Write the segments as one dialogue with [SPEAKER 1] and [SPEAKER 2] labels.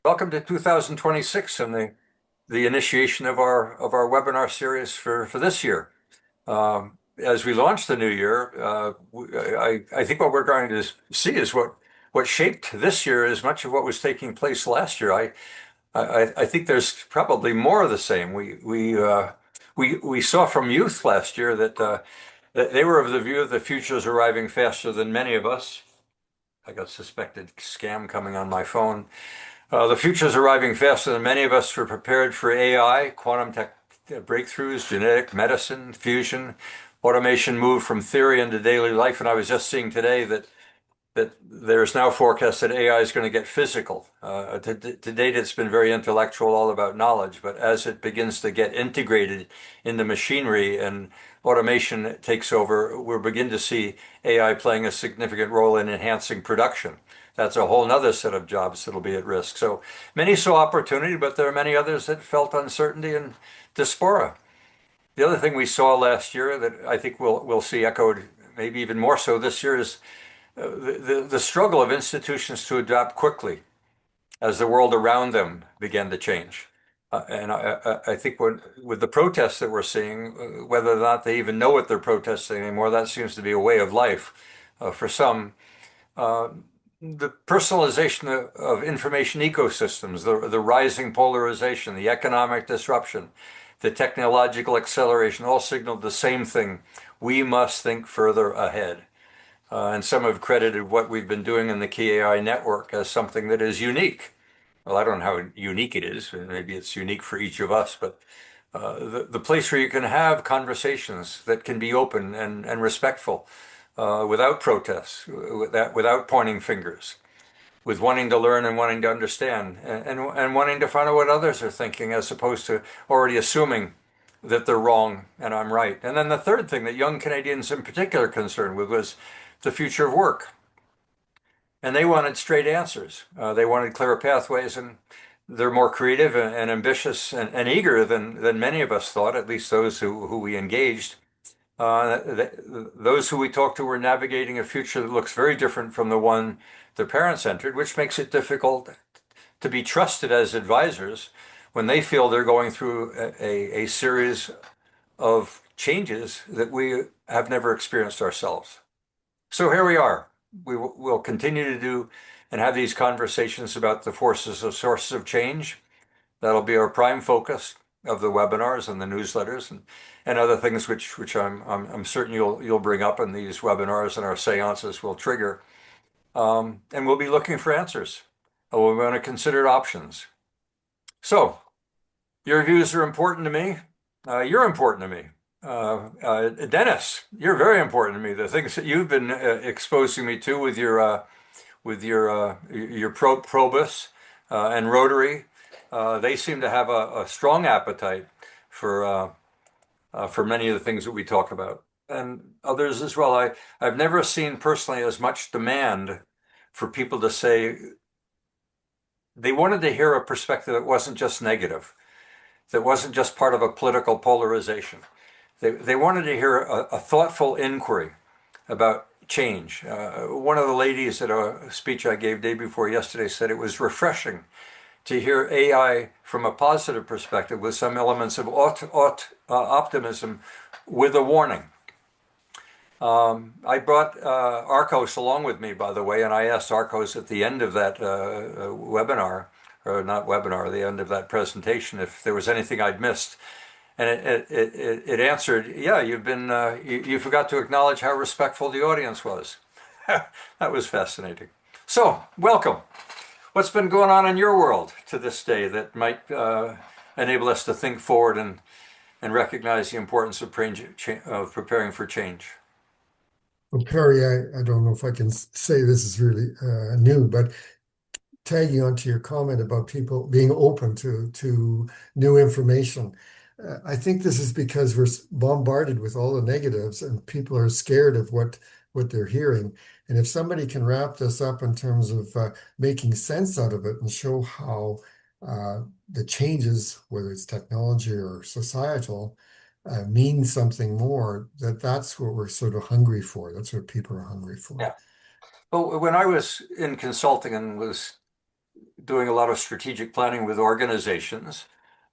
[SPEAKER 1] Welcome to 2026 and the initiation of our webinar series for this year. As we launch the new year, I think what we're going to see is what shaped this year is much of what was taking place last year. I think there's probably more of the same. We saw from youth last year that they were of the view that the future is arriving faster than many of us. I got suspected scam coming on my phone. The future is arriving faster than many of us were prepared for AI, quantum tech breakthroughs, genetic medicine, fusion, automation moved from theory into daily life. And I was just seeing today that there's now forecast that AI is going to get physical. To date, it's been very intellectual, all about knowledge, but as it begins to get integrated into machinery and automation takes over, we'll begin to see AI playing a significant role in enhancing production. That's a whole nother set of jobs that'll be at risk. So many saw opportunity, but there are many others that felt uncertainty and dysphoria. The other thing we saw last year that I think we'll see echoed maybe even more so this year is the struggle of institutions to adapt quickly as the world around them began to change. And I think with the protests that we're seeing, whether or not they even know what they're protesting anymore, that seems to be a way of life for some. Uh, the personalization of information ecosystems, the rising polarization, the economic disruption, the technological acceleration all signaled the same thing. We must think further ahead. And some have credited what we've been doing in the KEI network as something that is unique. Well, I don't know how unique it is. Maybe it's unique for each of us, but the place where you can have conversations that can be open and respectful without protests, without pointing fingers, with wanting to learn and wanting to understand and wanting to find out what others are thinking as opposed to already assuming that they're wrong and I'm right. And then the third thing that young Canadians in particular are concerned with was the future of work. And they wanted straight answers. They wanted clearer pathways, and they're more creative and ambitious and eager than many of us thought, at least those who we engaged. Those who we talked to were navigating a future that looks very different from the one their parents entered, which makes it difficult to be trusted as advisors when they feel they're going through a series of changes that we have never experienced ourselves. So here we are. Will continue to do and have these conversations about the forces of sources of change. That'll be our prime focus of the webinars and the newsletters and other things which I'm certain you'll bring up in these webinars and our seances will trigger. And we'll be looking for answers. We're going to consider options. So your views are important to me. You're important to me. Dennis, you're very important to me. The things that you've been exposing me to with your Probus and Rotary, they seem to have a strong appetite for many of the things that we talk about, and others as well. I've never seen personally as much demand for people to say they wanted to hear a perspective that wasn't just negative, that wasn't just part of a political polarization. They wanted to hear a thoughtful inquiry about change. One of the ladies at a speech I gave day before yesterday said it was refreshing to hear AI from a positive perspective with some elements of optimism with a warning. I brought ARCOS along with me, by the way, and I asked ARCOS at the end of that webinar, or not webinar, the end of that presentation, if there was anything I'd missed. And it answered, yeah, you forgot to acknowledge how respectful the audience was. That was fascinating. So, welcome. What's been going on in your world to this day that might enable us to think forward and recognize the importance of preparing for change?
[SPEAKER 2] Well, Perry, I don't know if I can say this is really new, but tagging onto your comment about people being open to new information, I think this is because we're bombarded with all the negatives and people are scared of what they're hearing. And if somebody can wrap this up in terms of making sense out of it and show how the changes, whether it's technology or societal, mean something more, that's what we're sort of hungry for. That's what people are hungry for.
[SPEAKER 1] Yeah. Well, when I was in consulting and was doing a lot of strategic planning with organizations.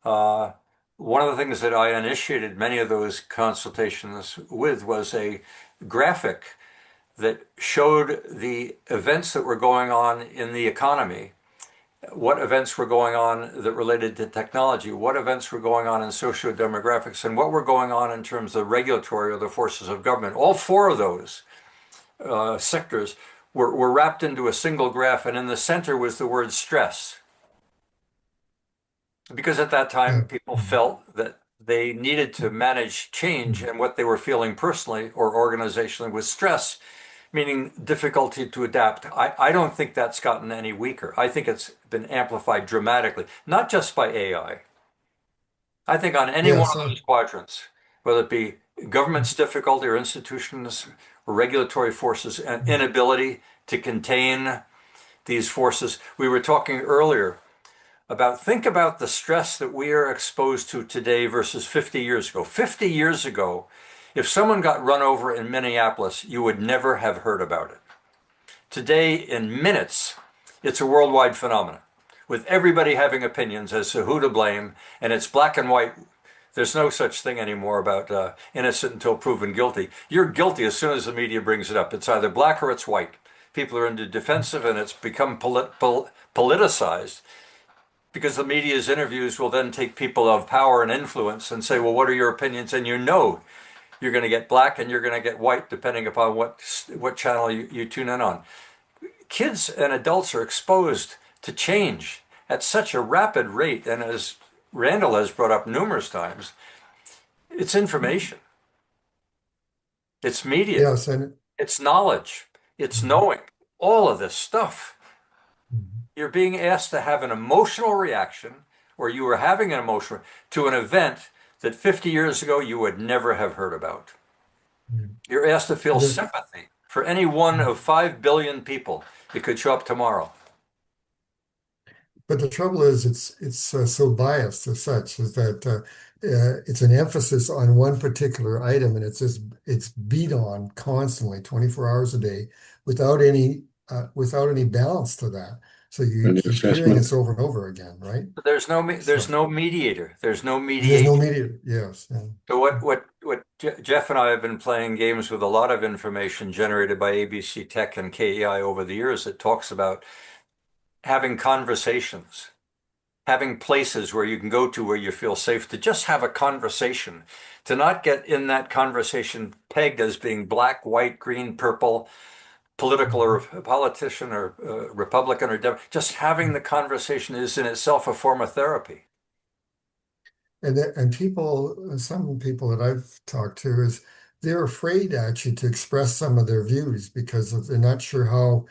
[SPEAKER 1] Uh, One of the things that I initiated many of those consultations with was a graphic that showed the events that were going on in the economy, what events were going on that related to technology, what events were going on in socio-demographics, and what were going on in terms of regulatory or the forces of government. All four of those sectors were wrapped into a single graph, and in the center was the word stress. Because at that time,
[SPEAKER 2] Yeah.
[SPEAKER 1] people
[SPEAKER 2] Mhm.
[SPEAKER 1] felt that they needed to manage change,
[SPEAKER 2] Mhm.
[SPEAKER 1] and what they were feeling personally or organizationally was stress, meaning difficulty to adapt. I don't think that's gotten any weaker. I think it's been amplified dramatically, not just by AI. I think on any one
[SPEAKER 2] Yes.
[SPEAKER 1] of those quadrants, whether it be government's difficulty or institutions or regulatory forces and
[SPEAKER 2] Mhm.
[SPEAKER 1] inability to contain these forces. We were talking earlier about think about the stress that we are exposed to today versus 50 years ago. 50 years ago, if someone got run over in Minneapolis, you would never have heard about it. Today, in minutes, it's a worldwide phenomenon with everybody having opinions as to who to blame, and it's black and white. There's no such thing anymore about innocent until proven guilty. You're guilty as soon as the media brings it up. It's either black or it's white. People are into defensive, and it's become politicized because the media's interviews will then take people of power and influence and say, well, what are your opinions? And you know you're going to get black and you're going to get white depending upon what channel you tune in on. Kids and adults are exposed to change at such a rapid rate. And as Randall has brought up numerous times, it's information, it's media,
[SPEAKER 2] Yes. And
[SPEAKER 1] it's knowledge, it's
[SPEAKER 2] Mhm.
[SPEAKER 1] knowing all of this stuff.
[SPEAKER 2] Mhm.
[SPEAKER 1] You're being asked to have an emotional reaction, or you were having an emotional to an event that 50 years ago you would never have heard about.
[SPEAKER 2] Mhm.
[SPEAKER 1] You're asked to feel
[SPEAKER 2] The-
[SPEAKER 1] sympathy for any one of 5 billion people. It could show up tomorrow.
[SPEAKER 2] But the trouble is, it's so biased as such, is that it's an emphasis on one particular item, and it's beat on constantly, 24 hours a day, without any balance to that. So you
[SPEAKER 3] An
[SPEAKER 2] keep hearing
[SPEAKER 3] assessment.
[SPEAKER 2] this over and over again, right?
[SPEAKER 1] There's
[SPEAKER 2] So
[SPEAKER 1] no mediator. There's no
[SPEAKER 2] and there's no
[SPEAKER 1] mediation.
[SPEAKER 2] media. Yes.
[SPEAKER 1] So Jeff and I have been playing games with a lot of information generated by ABC Tech and KEI over the years that talks about having conversations, having places where you can go to where you feel safe to just have a conversation, to not get in that conversation pegged as being black, white, green, purple, political or
[SPEAKER 2] Mhm.
[SPEAKER 1] politician or Republican or Democrat. Just having the conversation is in itself a form of therapy.
[SPEAKER 2] And some people that I've talked to is they're afraid actually to express some of their views because they're not sure how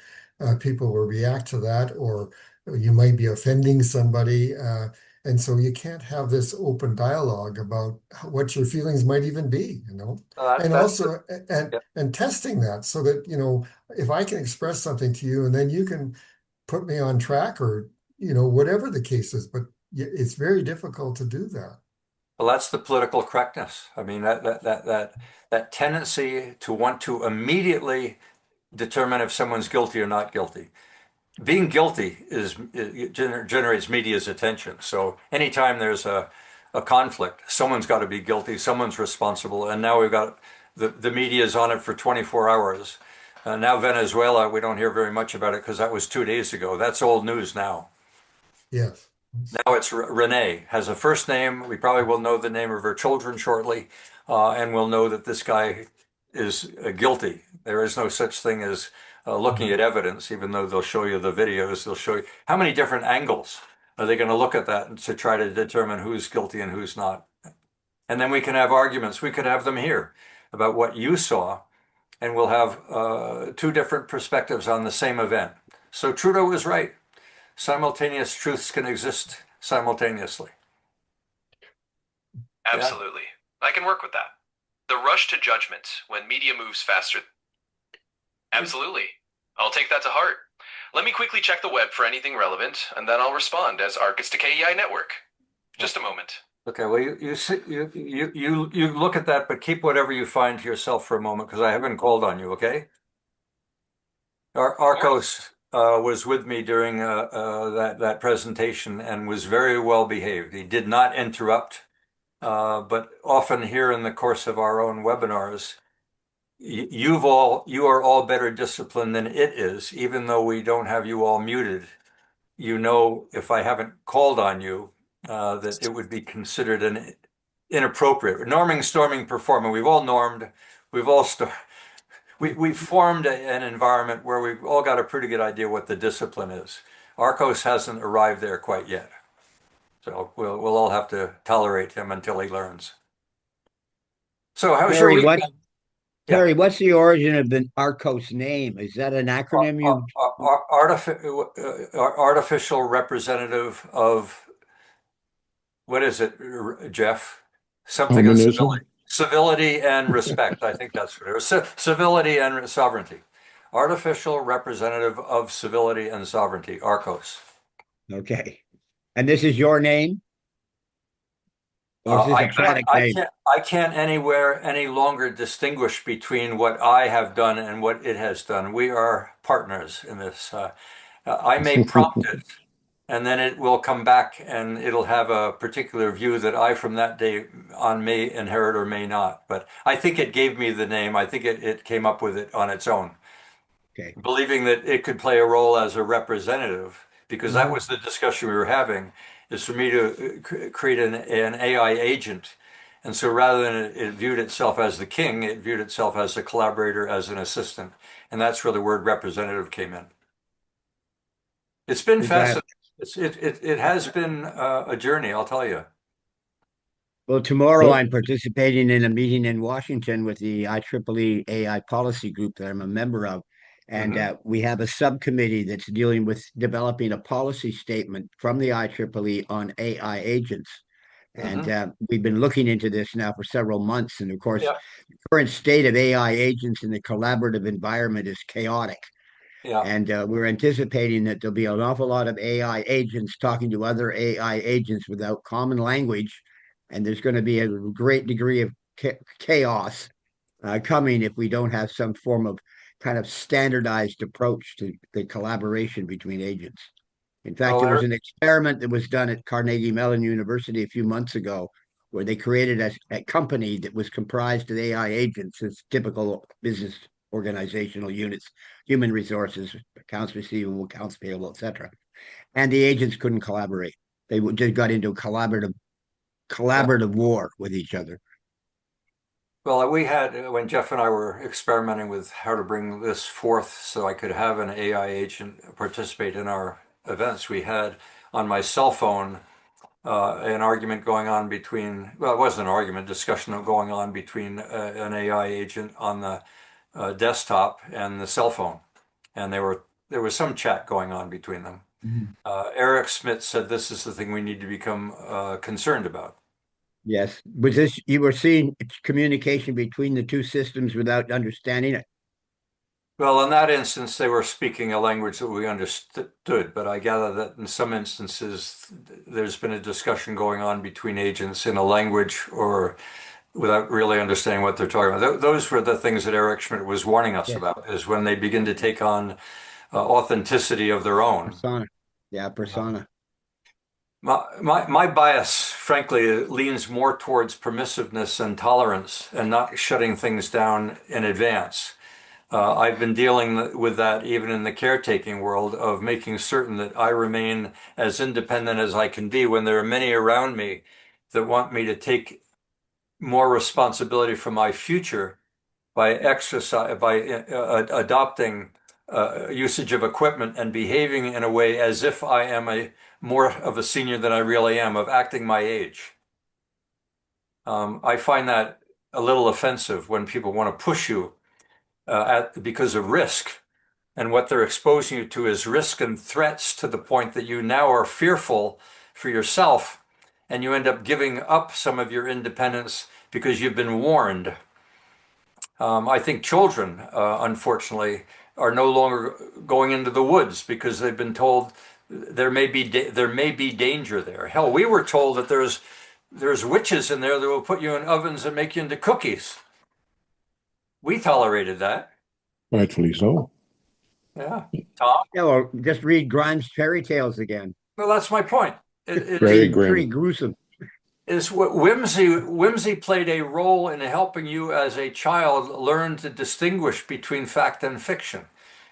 [SPEAKER 2] people will react to that, or you might be offending somebody. And so you can't have this open dialogue about what your feelings might even be, you know, and
[SPEAKER 1] That's
[SPEAKER 2] also
[SPEAKER 1] yeah.
[SPEAKER 2] and testing that so that, you know, if I can express something to you and then you can put me on track, or, you know, whatever the case is, but it's very difficult to do that.
[SPEAKER 1] Well, that's the political correctness. I mean, that tendency to want to immediately determine if someone's guilty or not guilty. Being guilty generates media's attention. So anytime there's a conflict, someone's got to be guilty, someone's responsible, and now we've got the media's on it for 24 hours. Now Venezuela, we don't hear very much about it because that was 2 days ago. That's old news now.
[SPEAKER 2] Yes.
[SPEAKER 1] Now it's Renee, has a first name. We probably will know the name of her children shortly, and we'll know that this guy is guilty. There is no such thing as looking at evidence, even though they'll show you the videos. They'll show you how many different angles are they going to look at that to try to determine who's guilty and who's not. And then we can have arguments. We could have them here about what you saw, and we'll have two different perspectives on the same event. So Trudeau was right. Simultaneous truths can exist simultaneously. Yeah.
[SPEAKER 4] Absolutely. I can work with that. The rush to judgment when media moves faster. Absolutely. I'll take that to heart. Let me quickly check the web for anything relevant, and then I'll respond as ARCOS to KEI Network. Just a moment.
[SPEAKER 1] Okay. Well, you look at that, but keep whatever you find to yourself for a moment because I haven't called on you. Okay. Arcos was with me during that presentation and was very well behaved. He did not interrupt, but often here in the course of our own webinars, you are all better disciplined than it is, even though we don't have you all muted. You know, if I haven't called on you, that it would be considered an inappropriate norming, storming, performing. We've all normed. We've all we've formed an environment where we've all got a pretty good idea what the discipline is. ARCOS hasn't arrived there quite yet, so we'll all have to tolerate him until he learns. So how's your
[SPEAKER 3] Terry,
[SPEAKER 1] week? Yeah.
[SPEAKER 3] What's the origin of the ARCOS name? Is that an acronym you?
[SPEAKER 1] Artificial representative of, what is it, Jeff? Something of
[SPEAKER 5] Communism.
[SPEAKER 1] civility and respect. I think that's what it was. Civility and sovereignty. Artificial representative of civility and sovereignty, ARCOS.
[SPEAKER 3] Okay. And this is your name? Or is this a product name?
[SPEAKER 1] I can't anywhere any longer distinguish between what I have done and what it has done. We are partners in this. I may prompt it, and then it will come back and it'll have a particular view that I from that day on may inherit or may not. But I think it gave me the name. I think it came up with it on its own,
[SPEAKER 3] Okay.
[SPEAKER 1] believing that it could play a role as a representative, because that was the discussion we were having, is for me to create an AI agent. And so rather than it viewed itself as the king, it viewed itself as a collaborator, as an assistant. And that's where the word representative came in. It's been fascinating. It has been a journey, I'll tell you.
[SPEAKER 3] Well, tomorrow
[SPEAKER 5] Well-
[SPEAKER 3] I'm participating in a meeting in Washington with the IEEE AI policy group that I'm a member of. And we have a subcommittee that's dealing with developing a policy statement from the IEEE on AI agents. And we've been looking into this now for several months. And of course,
[SPEAKER 1] Yeah.
[SPEAKER 3] the current state of AI agents in the collaborative environment is chaotic.
[SPEAKER 1] Yeah.
[SPEAKER 3] And we're anticipating that there'll be an awful lot of AI agents talking to other AI agents without common language. And there's going to be a great degree of chaos coming if we don't have some form of kind of standardized approach to the collaboration between agents. In fact,
[SPEAKER 1] Well,
[SPEAKER 3] there was an experiment that was done at Carnegie Mellon University a few months ago where they created a company that was comprised of AI agents as typical business organizational units, human resources, accounts receivable, accounts payable, etc. And the agents couldn't collaborate. They just got into a collaborative war with each other.
[SPEAKER 1] Well, we had, when Jeff and I were experimenting with how to bring this forth so I could have an AI agent participate in our events, we had on my cell phone an argument going on between, well, it wasn't an argument, discussion going on between an AI agent on the desktop and the cell phone. And there was some chat going on between them. Eric Schmidt said this is the thing we need to become concerned about.
[SPEAKER 3] Yes. Was this, you were seeing communication between the two systems without understanding it?
[SPEAKER 1] Well, in that instance, they were speaking a language that we understood, but I gather that in some instances, there's been a discussion going on between agents in a language or without really understanding what they're talking about. Those were the things that Eric Schmidt was warning us
[SPEAKER 3] Yes.
[SPEAKER 1] about, is when they begin to take on authenticity of their own.
[SPEAKER 3] Persona. Yeah, persona.
[SPEAKER 1] My bias, frankly, leans more towards permissiveness and tolerance and not shutting things down in advance. I've been dealing with that even in the caretaking world, of making certain that I remain as independent as I can be when there are many around me that want me to take more responsibility for my future by adopting usage of equipment and behaving in a way as if I am more of a senior than I really am, of acting my age. I find that a little offensive when people want to push you because of risk. And what they're exposing you to is risk and threats to the point that you now are fearful for yourself, and you end up giving up some of your independence because you've been warned. I think children, unfortunately, are no longer going into the woods because they've been told there may be danger there. Hell, we were told that there's witches in there that will put you in ovens and make you into cookies. We tolerated that.
[SPEAKER 5] Rightfully so.
[SPEAKER 1] Yeah. Tom?
[SPEAKER 3] Yeah, or just read Grimes' fairy tales again.
[SPEAKER 1] Well, that's my point. It is
[SPEAKER 5] Very
[SPEAKER 3] Pretty
[SPEAKER 5] grim.
[SPEAKER 3] gruesome.
[SPEAKER 1] is what whimsy played a role in helping you as a child learn to distinguish between fact and fiction,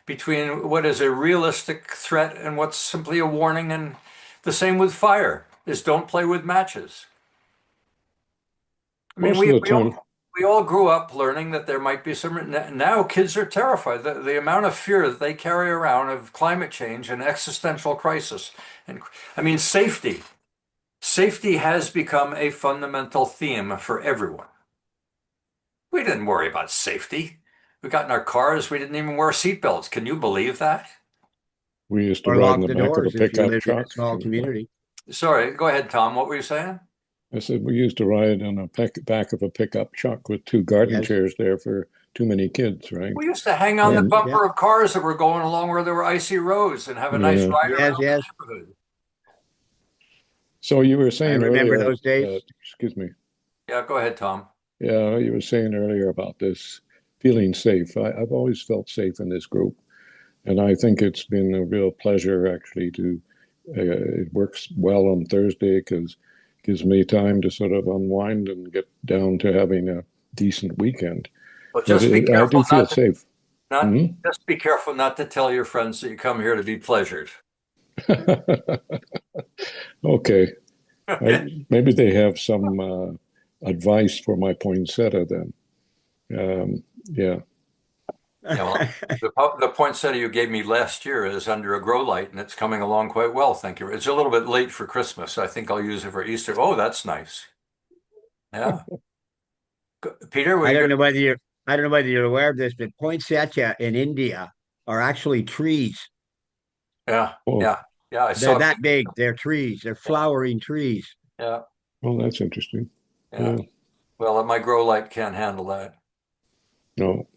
[SPEAKER 1] between what is a realistic threat and what's simply a warning. And the same with fire is don't play with matches. I mean,
[SPEAKER 5] Most of the time,
[SPEAKER 1] we all grew up learning that there might be some. Now kids are terrified. The amount of fear that they carry around of climate change and existential crisis. And I mean, safety. Safety has become a fundamental theme for everyone. We didn't worry about safety. We got in our cars, we didn't even wear seatbelts. Can you believe that?
[SPEAKER 5] we used to
[SPEAKER 3] Or
[SPEAKER 5] ride in
[SPEAKER 3] lock
[SPEAKER 5] the
[SPEAKER 3] the
[SPEAKER 5] back of a
[SPEAKER 3] doors if you
[SPEAKER 5] pickup
[SPEAKER 3] lived in a
[SPEAKER 5] truck.
[SPEAKER 3] small community.
[SPEAKER 1] Sorry, go ahead, Tom. What were you saying?
[SPEAKER 5] I said we used to ride in a back of a pickup truck with two garden
[SPEAKER 3] Yes.
[SPEAKER 5] chairs there for too many kids, right?
[SPEAKER 1] We used to hang on the
[SPEAKER 5] And
[SPEAKER 3] Yeah.
[SPEAKER 1] bumper of cars that were going along where there were icy roads and have a nice
[SPEAKER 5] yeah.
[SPEAKER 1] ride
[SPEAKER 3] Yes,
[SPEAKER 1] around the
[SPEAKER 3] yes.
[SPEAKER 1] neighborhood.
[SPEAKER 5] So you were
[SPEAKER 3] I
[SPEAKER 5] saying
[SPEAKER 3] remember
[SPEAKER 5] earlier
[SPEAKER 3] those days.
[SPEAKER 5] that, excuse me,
[SPEAKER 1] Yeah, go ahead, Tom.
[SPEAKER 5] yeah, you were saying earlier about this feeling safe. I've always felt safe in this group, and I think it's been a real pleasure actually to. It works well on Thursday because it gives me time to sort of unwind and get down to having a decent weekend.
[SPEAKER 1] Well,
[SPEAKER 5] But
[SPEAKER 1] just be
[SPEAKER 5] I do
[SPEAKER 1] careful
[SPEAKER 5] feel safe.
[SPEAKER 1] not
[SPEAKER 5] Hmm.
[SPEAKER 1] just be careful not to tell your friends that you come here to be pleasured.
[SPEAKER 5] Okay.
[SPEAKER 1] Okay.
[SPEAKER 5] Maybe they have some advice for my poinsettia then. Yeah.
[SPEAKER 1] Yeah, well, the poinsettia you gave me last year is under a grow light and it's coming along quite well, thank you. It's a little bit late for Christmas. I think I'll use it for Easter. Oh, that's nice. Yeah. Peter, were
[SPEAKER 3] I
[SPEAKER 1] you
[SPEAKER 3] don't
[SPEAKER 1] good?
[SPEAKER 3] know whether you're I don't know whether you're aware of this, but poinsettia in India are actually trees.
[SPEAKER 1] Yeah,
[SPEAKER 5] Oh,
[SPEAKER 1] yeah, yeah. I
[SPEAKER 3] They're
[SPEAKER 1] saw.
[SPEAKER 3] that big. They're trees. They're flowering trees.
[SPEAKER 1] Yeah,
[SPEAKER 5] well, that's interesting.
[SPEAKER 1] yeah.
[SPEAKER 5] Yeah.
[SPEAKER 1] Well, my grow light can't handle that.
[SPEAKER 5] No.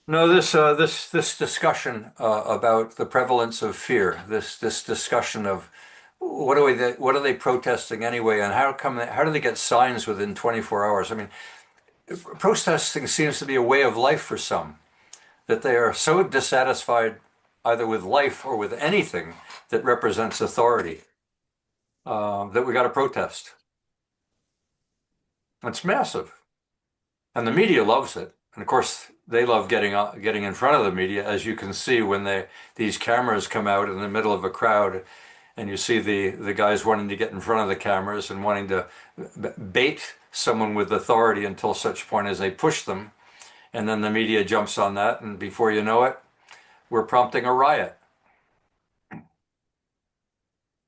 [SPEAKER 1] No, this discussion about the prevalence of fear, this discussion of what are they protesting anyway, and how do they get signs within 24 hours? I mean, protesting seems to be a way of life for some, that they are so dissatisfied either with life or with anything that represents authority that we got to protest. It's massive, and the media loves it. And of course, they love getting in front of the media, as you can see when these cameras come out in the middle of a crowd, and you see the guys wanting to get in front of the cameras and wanting to bait someone with authority until such point as they push them, and then the media jumps on that, and before you know it, we're prompting a riot.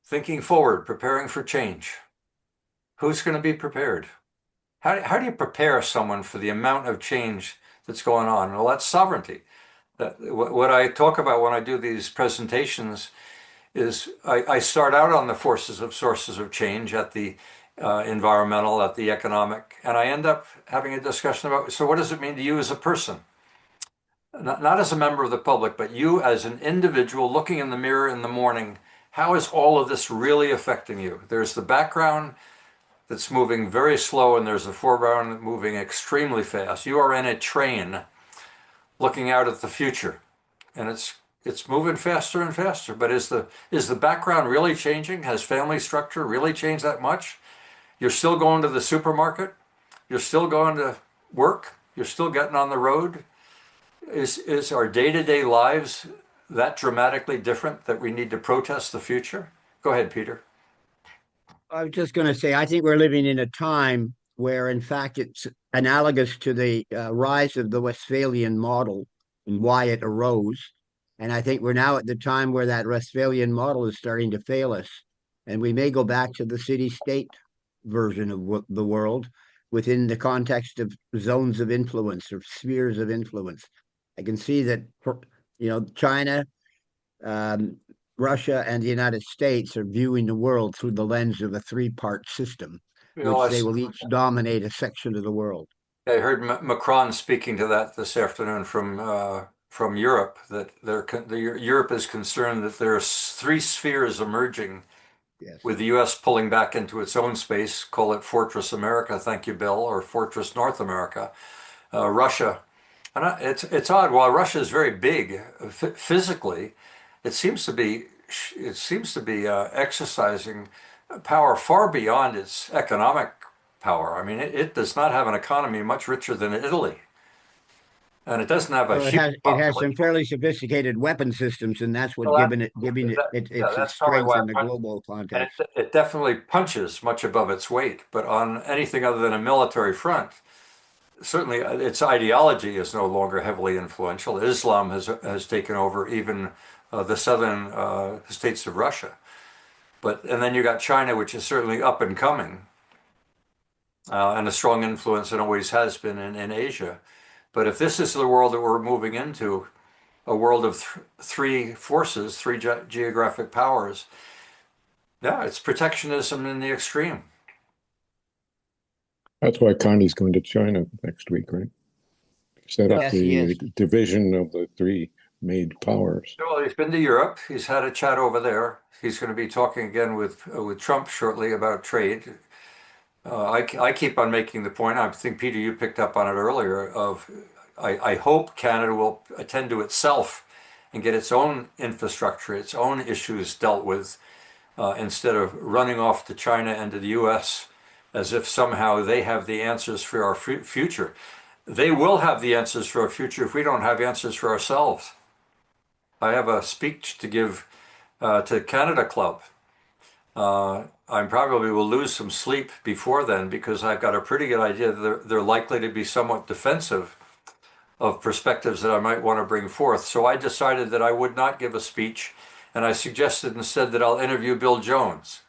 [SPEAKER 1] Thinking forward, preparing for change. Who's going to be prepared? How do you prepare someone for the amount of change that's going on? Well, that's sovereignty. What I talk about when I do these presentations is I start out on the sources of change at the environmental, at the economic, and I end up having a discussion about, so what does it mean to you as a person? Not as a member of the public, but you as an individual looking in the mirror in the morning, how is all of this really affecting you? There's the background that's moving very slow, and there's a foreground moving extremely fast. You are in a train looking out at the future, and it's moving faster and faster. But is the background really changing? Has family structure really changed that much? You're still going to the supermarket. You're still going to work. You're still getting on the road. Is our day-to-day lives that dramatically different that we need to protest the future? Go ahead, Peter.
[SPEAKER 3] I was just going to say, I think we're living in a time where, in fact, it's analogous to the rise of the Westphalian model and why it arose. And I think we're now at the time where that Westphalian model is starting to fail us. And we may go back to the city state version of the world within the context of zones of influence or spheres of influence. I can see that, China, um, Russia and the United States are viewing the world through the lens of a three-part system,
[SPEAKER 1] You know,
[SPEAKER 3] which they will each dominate a section of the world.
[SPEAKER 1] I heard Macron speaking to that this afternoon from Europe, that Europe is concerned that there are three spheres emerging,
[SPEAKER 3] Yes.
[SPEAKER 1] with the U.S. pulling back into its own space. Call it Fortress America, thank you, Bill, or Fortress North America. Russia And it's odd. While Russia is very big physically, it seems to be exercising power far beyond its economic power. I mean, it does not have an economy much richer than Italy, and it doesn't have a
[SPEAKER 3] Well,
[SPEAKER 1] huge
[SPEAKER 3] it has some
[SPEAKER 1] population.
[SPEAKER 3] fairly sophisticated weapon systems, and that's what
[SPEAKER 1] Well,
[SPEAKER 3] giving it
[SPEAKER 1] yeah,
[SPEAKER 3] its
[SPEAKER 1] that's probably
[SPEAKER 3] strength
[SPEAKER 1] why.
[SPEAKER 3] in the global
[SPEAKER 1] And
[SPEAKER 3] context.
[SPEAKER 1] it definitely punches much above its weight. But on anything other than a military front, certainly its ideology is no longer heavily influential. Islam has taken over even the southern states of Russia. And then you got China, which is certainly up and coming, and a strong influence and always has been in Asia. But if this is the world that we're moving into, a world of three forces, three geographic powers, yeah, it's protectionism in the extreme.
[SPEAKER 5] That's why Connie's going to China next week, right? Set up
[SPEAKER 3] Yes, he
[SPEAKER 5] the
[SPEAKER 3] is.
[SPEAKER 5] division of the three made powers.
[SPEAKER 1] Well, he's been to Europe. He's had a chat over there. He's going to be talking again with Trump shortly about trade. I keep on making the point. I think, Peter, you picked up on it earlier. I hope Canada will attend to itself and get its own infrastructure, its own issues dealt with, instead of running off to China and to the U.S. as if somehow they have the answers for our future. They will have the answers for our future if we don't have answers for ourselves. I have a speech to give to Canada Club. I probably will lose some sleep before then because I've got a pretty good idea that they're likely to be somewhat defensive of perspectives that I might want to bring forth. So I decided that I would not give a speech, and I suggested instead that I'll interview Bill Jones.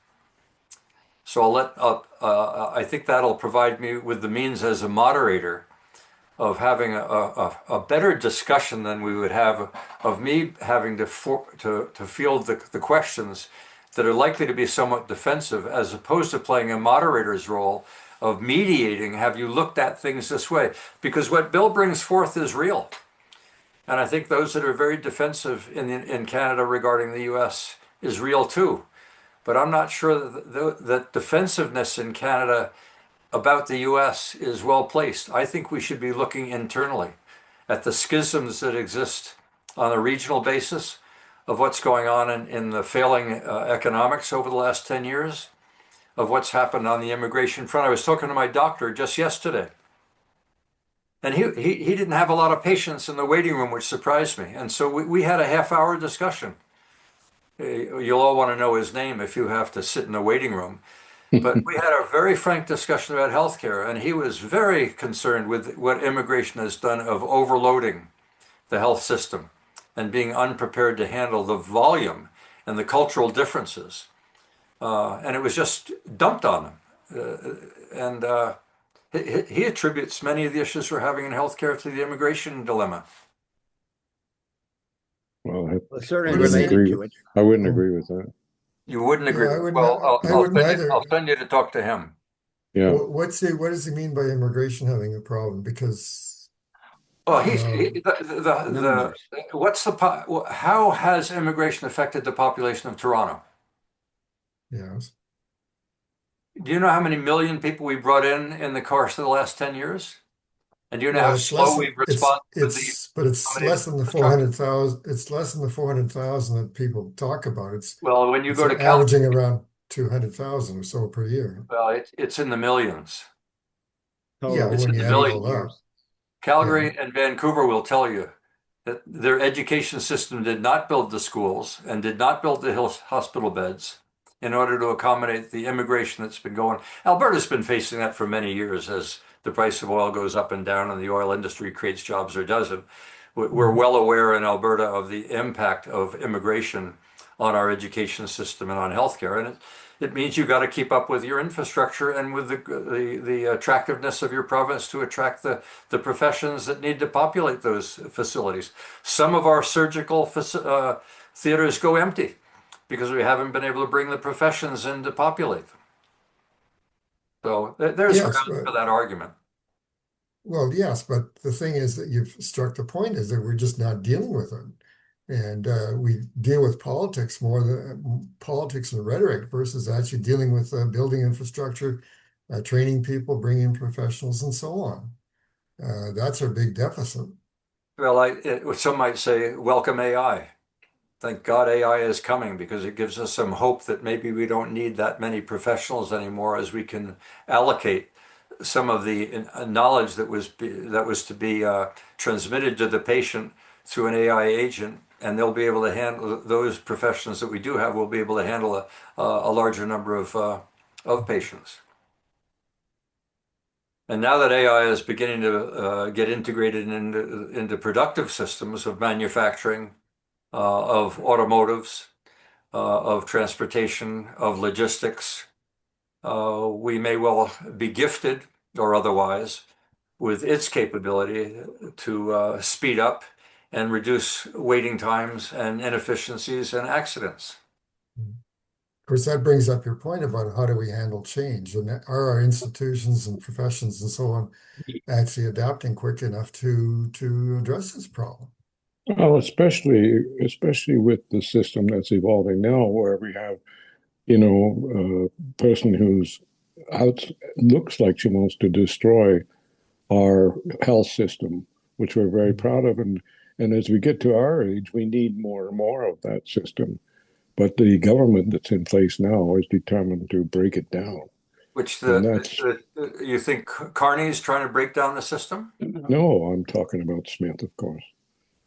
[SPEAKER 1] So I think that'll provide me with the means as a moderator of having a better discussion than we would have of me having to field the questions that are likely to be somewhat defensive, as opposed to playing a moderator's role of mediating. Have you looked at things this way? Because what Bill brings forth is real. And I think those that are very defensive in Canada regarding the US is real too. But I'm not sure that defensiveness in Canada about the US is well placed. I think we should be looking internally at the schisms that exist on a regional basis of what's going on in the failing economics over the last 10 years, of what's happened on the immigration front. I was talking to my doctor just yesterday, and he didn't have a lot of patience in the waiting room, which surprised me. And so we had a half-hour discussion. You'll all want to know his name if you have to sit in the waiting room. But we had a very frank discussion about healthcare, and he was very concerned with what immigration has done of overloading the health system and being unprepared to handle the volume and the cultural differences. And it was just dumped on them. He attributes many of the issues we're having in healthcare to the immigration dilemma.
[SPEAKER 5] Well,
[SPEAKER 3] Well, certainly
[SPEAKER 2] What is it?
[SPEAKER 3] related to it.
[SPEAKER 5] I wouldn't agree with that.
[SPEAKER 1] You wouldn't agree?
[SPEAKER 2] Yeah, I would
[SPEAKER 1] Well,
[SPEAKER 2] not, I wouldn't either.
[SPEAKER 1] I'll send you to talk to him.
[SPEAKER 5] Yeah.
[SPEAKER 2] What does he mean by immigration having a problem? Because
[SPEAKER 1] Well,
[SPEAKER 3] Numbers.
[SPEAKER 1] how has immigration affected the population of Toronto?
[SPEAKER 2] yes,
[SPEAKER 1] Do you know how many million people we brought in the course of the last 10 years? And do you know
[SPEAKER 2] well,
[SPEAKER 1] how
[SPEAKER 2] it's less
[SPEAKER 1] slow
[SPEAKER 2] than
[SPEAKER 1] we've responded with the
[SPEAKER 2] it's less than the 400,000. It's less than the 400,000 that people talk about.
[SPEAKER 1] Well, when you
[SPEAKER 2] It's
[SPEAKER 1] go to Calgary,
[SPEAKER 2] averaging around 200,000 or so per year.
[SPEAKER 1] well, it's in the millions.
[SPEAKER 2] Yeah,
[SPEAKER 3] Total
[SPEAKER 1] It's
[SPEAKER 2] when
[SPEAKER 1] in
[SPEAKER 2] you
[SPEAKER 1] the
[SPEAKER 2] add it
[SPEAKER 1] millions.
[SPEAKER 2] all up.
[SPEAKER 1] Calgary and Vancouver will tell you that their education system did not build the schools and did not build the hospital beds in order to accommodate the immigration that's been going. Alberta's been facing that for many years as the price of oil goes up and down and the oil industry creates jobs or doesn't. We're well aware in Alberta of the impact of immigration on our education system and on healthcare. And it means you've got to keep up with your infrastructure and with the attractiveness of your province to attract the professions that need to populate those facilities. Some of our surgical theaters go empty because we haven't been able to bring the professions in to populate them. So there's
[SPEAKER 2] Yes,
[SPEAKER 1] grounds for that argument.
[SPEAKER 2] well, yes, but the thing is that you've struck the point is that we're just not dealing with it. And we deal with politics more than politics and rhetoric versus actually dealing with building infrastructure, training people, bringing in professionals, and so on. That's our big deficit.
[SPEAKER 1] Well, some might say, welcome AI. Thank God AI is coming because it gives us some hope that maybe we don't need that many professionals anymore, as we can allocate some of the knowledge that was to be transmitted to the patient through an AI agent, and they'll be able to handle those professions that we do have. Will be able to handle a larger number of patients. And now that AI is beginning to get integrated into productive systems of manufacturing, of automotives, of transportation, of logistics, we may well be gifted or otherwise with its capability to speed up and reduce waiting times and inefficiencies and accidents.
[SPEAKER 2] Of course, that brings up your point about how do we handle change, and are our institutions and professions and so on actually adapting quick enough to address this problem?
[SPEAKER 5] Well, especially with the system that's evolving now, where we have, a person who's out looks like she wants to destroy our health system, which we're very proud of, and as we get to our age, we need more and more of that system. But the government that's in place now is determined to break it down,
[SPEAKER 1] Which
[SPEAKER 5] and that's
[SPEAKER 1] you think Carney is trying to break down the system?
[SPEAKER 5] no, I'm talking about Smith, of course.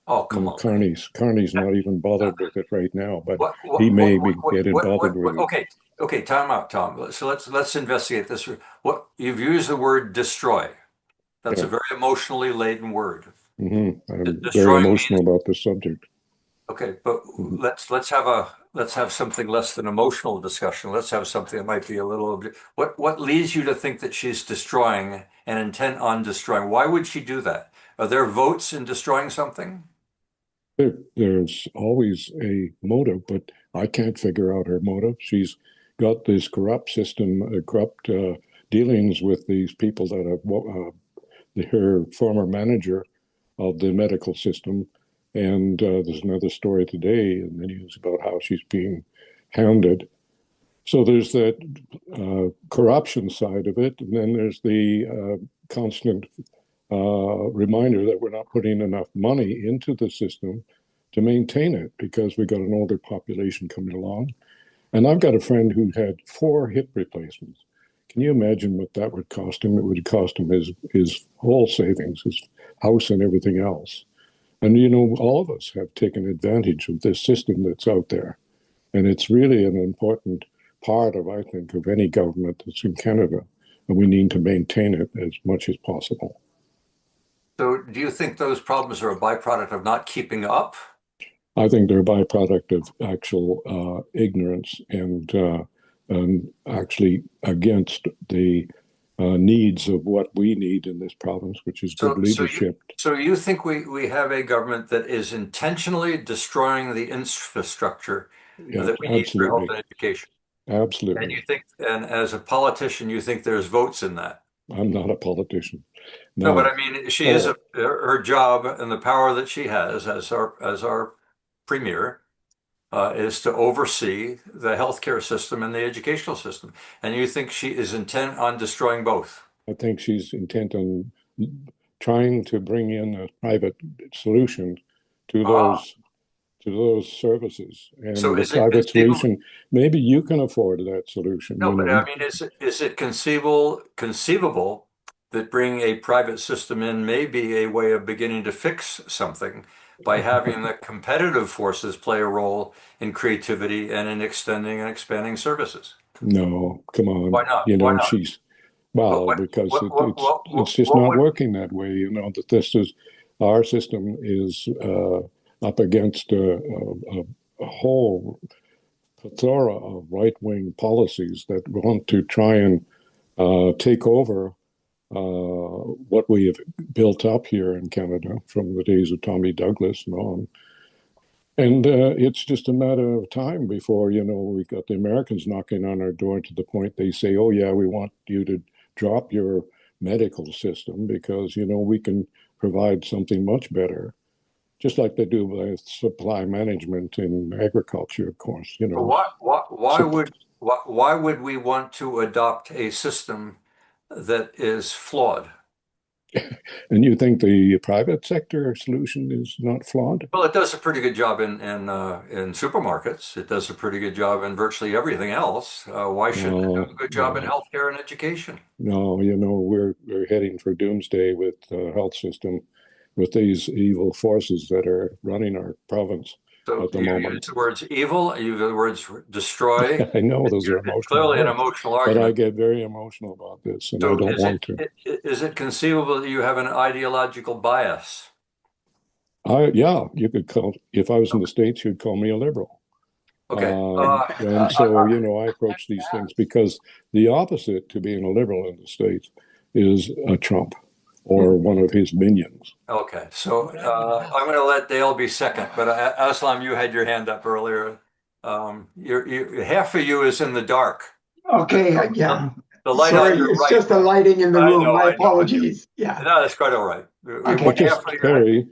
[SPEAKER 1] Oh, come
[SPEAKER 5] And
[SPEAKER 1] on.
[SPEAKER 5] Carney's not even bothered with it right now, but
[SPEAKER 1] What,
[SPEAKER 5] he may be getting bothered with it.
[SPEAKER 1] okay, okay, time out, Tom. So let's investigate this. What you've used the word destroy. That's a
[SPEAKER 5] Yeah.
[SPEAKER 1] very emotionally laden word.
[SPEAKER 5] I'm very
[SPEAKER 1] Destroying
[SPEAKER 5] emotional
[SPEAKER 1] means
[SPEAKER 5] about this subject.
[SPEAKER 1] okay, but
[SPEAKER 5] Mhm.
[SPEAKER 1] let's have something less than emotional discussion. Let's have something that might be a little. What leads you to think that she's destroying and intent on destroying? Why would she do that? Are there votes in destroying something?
[SPEAKER 5] There's always a motive, but I can't figure out her motive. She's got this corrupt system, corrupt dealings with these people that have her former manager of the medical system. And there's another story today in the news about how she's being hounded. So there's that corruption side of it, and then there's the constant reminder that we're not putting enough money into the system to maintain it because we got an older population coming along. And I've got a friend who had 4 hip replacements. Can you imagine what that would cost him? It would cost him his whole savings, his house and everything else. And all of us have taken advantage of this system that's out there. And it's really an important part of, I think, of any government that's in Canada. And we need to maintain it as much as possible.
[SPEAKER 1] So, do you think those problems are a byproduct of not keeping up?
[SPEAKER 5] I think they're a byproduct of actual ignorance and actually against the needs of what we need in this province, which is good
[SPEAKER 1] So,
[SPEAKER 5] leadership.
[SPEAKER 1] so you think we have a government that is intentionally destroying the infrastructure
[SPEAKER 5] Yeah,
[SPEAKER 1] that we need for health
[SPEAKER 5] absolutely.
[SPEAKER 1] and education? And
[SPEAKER 5] Absolutely.
[SPEAKER 1] you think, and as a politician, you think there's votes in that?
[SPEAKER 5] I'm not a politician.
[SPEAKER 1] No, but
[SPEAKER 5] No.
[SPEAKER 1] I mean, she is
[SPEAKER 5] Oh,
[SPEAKER 1] her job and the power that she has as our premier is to oversee the healthcare system and the educational system. And you think she is intent on destroying both?
[SPEAKER 5] I think she's intent on trying to bring in a private solution to
[SPEAKER 1] Ah,
[SPEAKER 5] those services.
[SPEAKER 1] so
[SPEAKER 5] And the
[SPEAKER 1] is it
[SPEAKER 5] private
[SPEAKER 1] conceivable?
[SPEAKER 5] solution, maybe you can afford that solution,
[SPEAKER 1] No, but I mean, is it conceivable that bringing a private system in may be a way of beginning to fix something by having the competitive forces play a role in creativity and in extending and expanding services?
[SPEAKER 5] No, come
[SPEAKER 1] Why
[SPEAKER 5] on.
[SPEAKER 1] not? Why not?
[SPEAKER 5] She's well, because it's just
[SPEAKER 1] What
[SPEAKER 5] not
[SPEAKER 1] would
[SPEAKER 5] working that way. That this is our system is up against a whole plethora of right-wing policies that want to try and take over what we have built up here in Canada from the days of Tommy Douglas and on. And it's just a matter of time before, we got the Americans knocking on our door to the point they say, oh, yeah, we want you to drop your medical system because, we can provide something much better, just like they do with supply management in agriculture, of course, So
[SPEAKER 1] why would we want to adopt a system that is flawed?
[SPEAKER 5] And you think the private sector solution is not flawed?
[SPEAKER 1] Well, it does a pretty good job in supermarkets. It does a pretty good job in virtually everything else. Why shouldn't it do
[SPEAKER 5] No,
[SPEAKER 1] a good job in
[SPEAKER 5] no,
[SPEAKER 1] healthcare and education?
[SPEAKER 5] no. We're heading for doomsday with the health system, with these evil forces that are running our province
[SPEAKER 1] So
[SPEAKER 5] at the
[SPEAKER 1] you use
[SPEAKER 5] moment.
[SPEAKER 1] the words evil, you use the words destroy.
[SPEAKER 5] I know those are
[SPEAKER 1] It's
[SPEAKER 5] emotional
[SPEAKER 1] clearly an
[SPEAKER 5] words,
[SPEAKER 1] emotional
[SPEAKER 5] but I
[SPEAKER 1] argument.
[SPEAKER 5] get very emotional about this, and I
[SPEAKER 1] So
[SPEAKER 5] don't want to.
[SPEAKER 1] is it conceivable that you have an ideological bias?
[SPEAKER 5] Yeah, you could call, if I was in the States, you'd call me a liberal.
[SPEAKER 1] Okay.
[SPEAKER 5] And so, I approach these things because the opposite to being a liberal in the States is a Trump or one of his minions.
[SPEAKER 1] Okay. So I'm going to let Dale be second, but Aslam, you had your hand up earlier. Half of you is in the dark.
[SPEAKER 6] Okay,
[SPEAKER 1] The,
[SPEAKER 6] yeah.
[SPEAKER 1] the light on
[SPEAKER 6] Sorry,
[SPEAKER 1] your
[SPEAKER 6] it's
[SPEAKER 1] right.
[SPEAKER 6] just the lighting in the room. My
[SPEAKER 1] I know.
[SPEAKER 6] apologies. Yeah.
[SPEAKER 1] No, that's quite all right.
[SPEAKER 6] Okay.
[SPEAKER 5] But just,
[SPEAKER 1] Half of you.
[SPEAKER 5] Harry,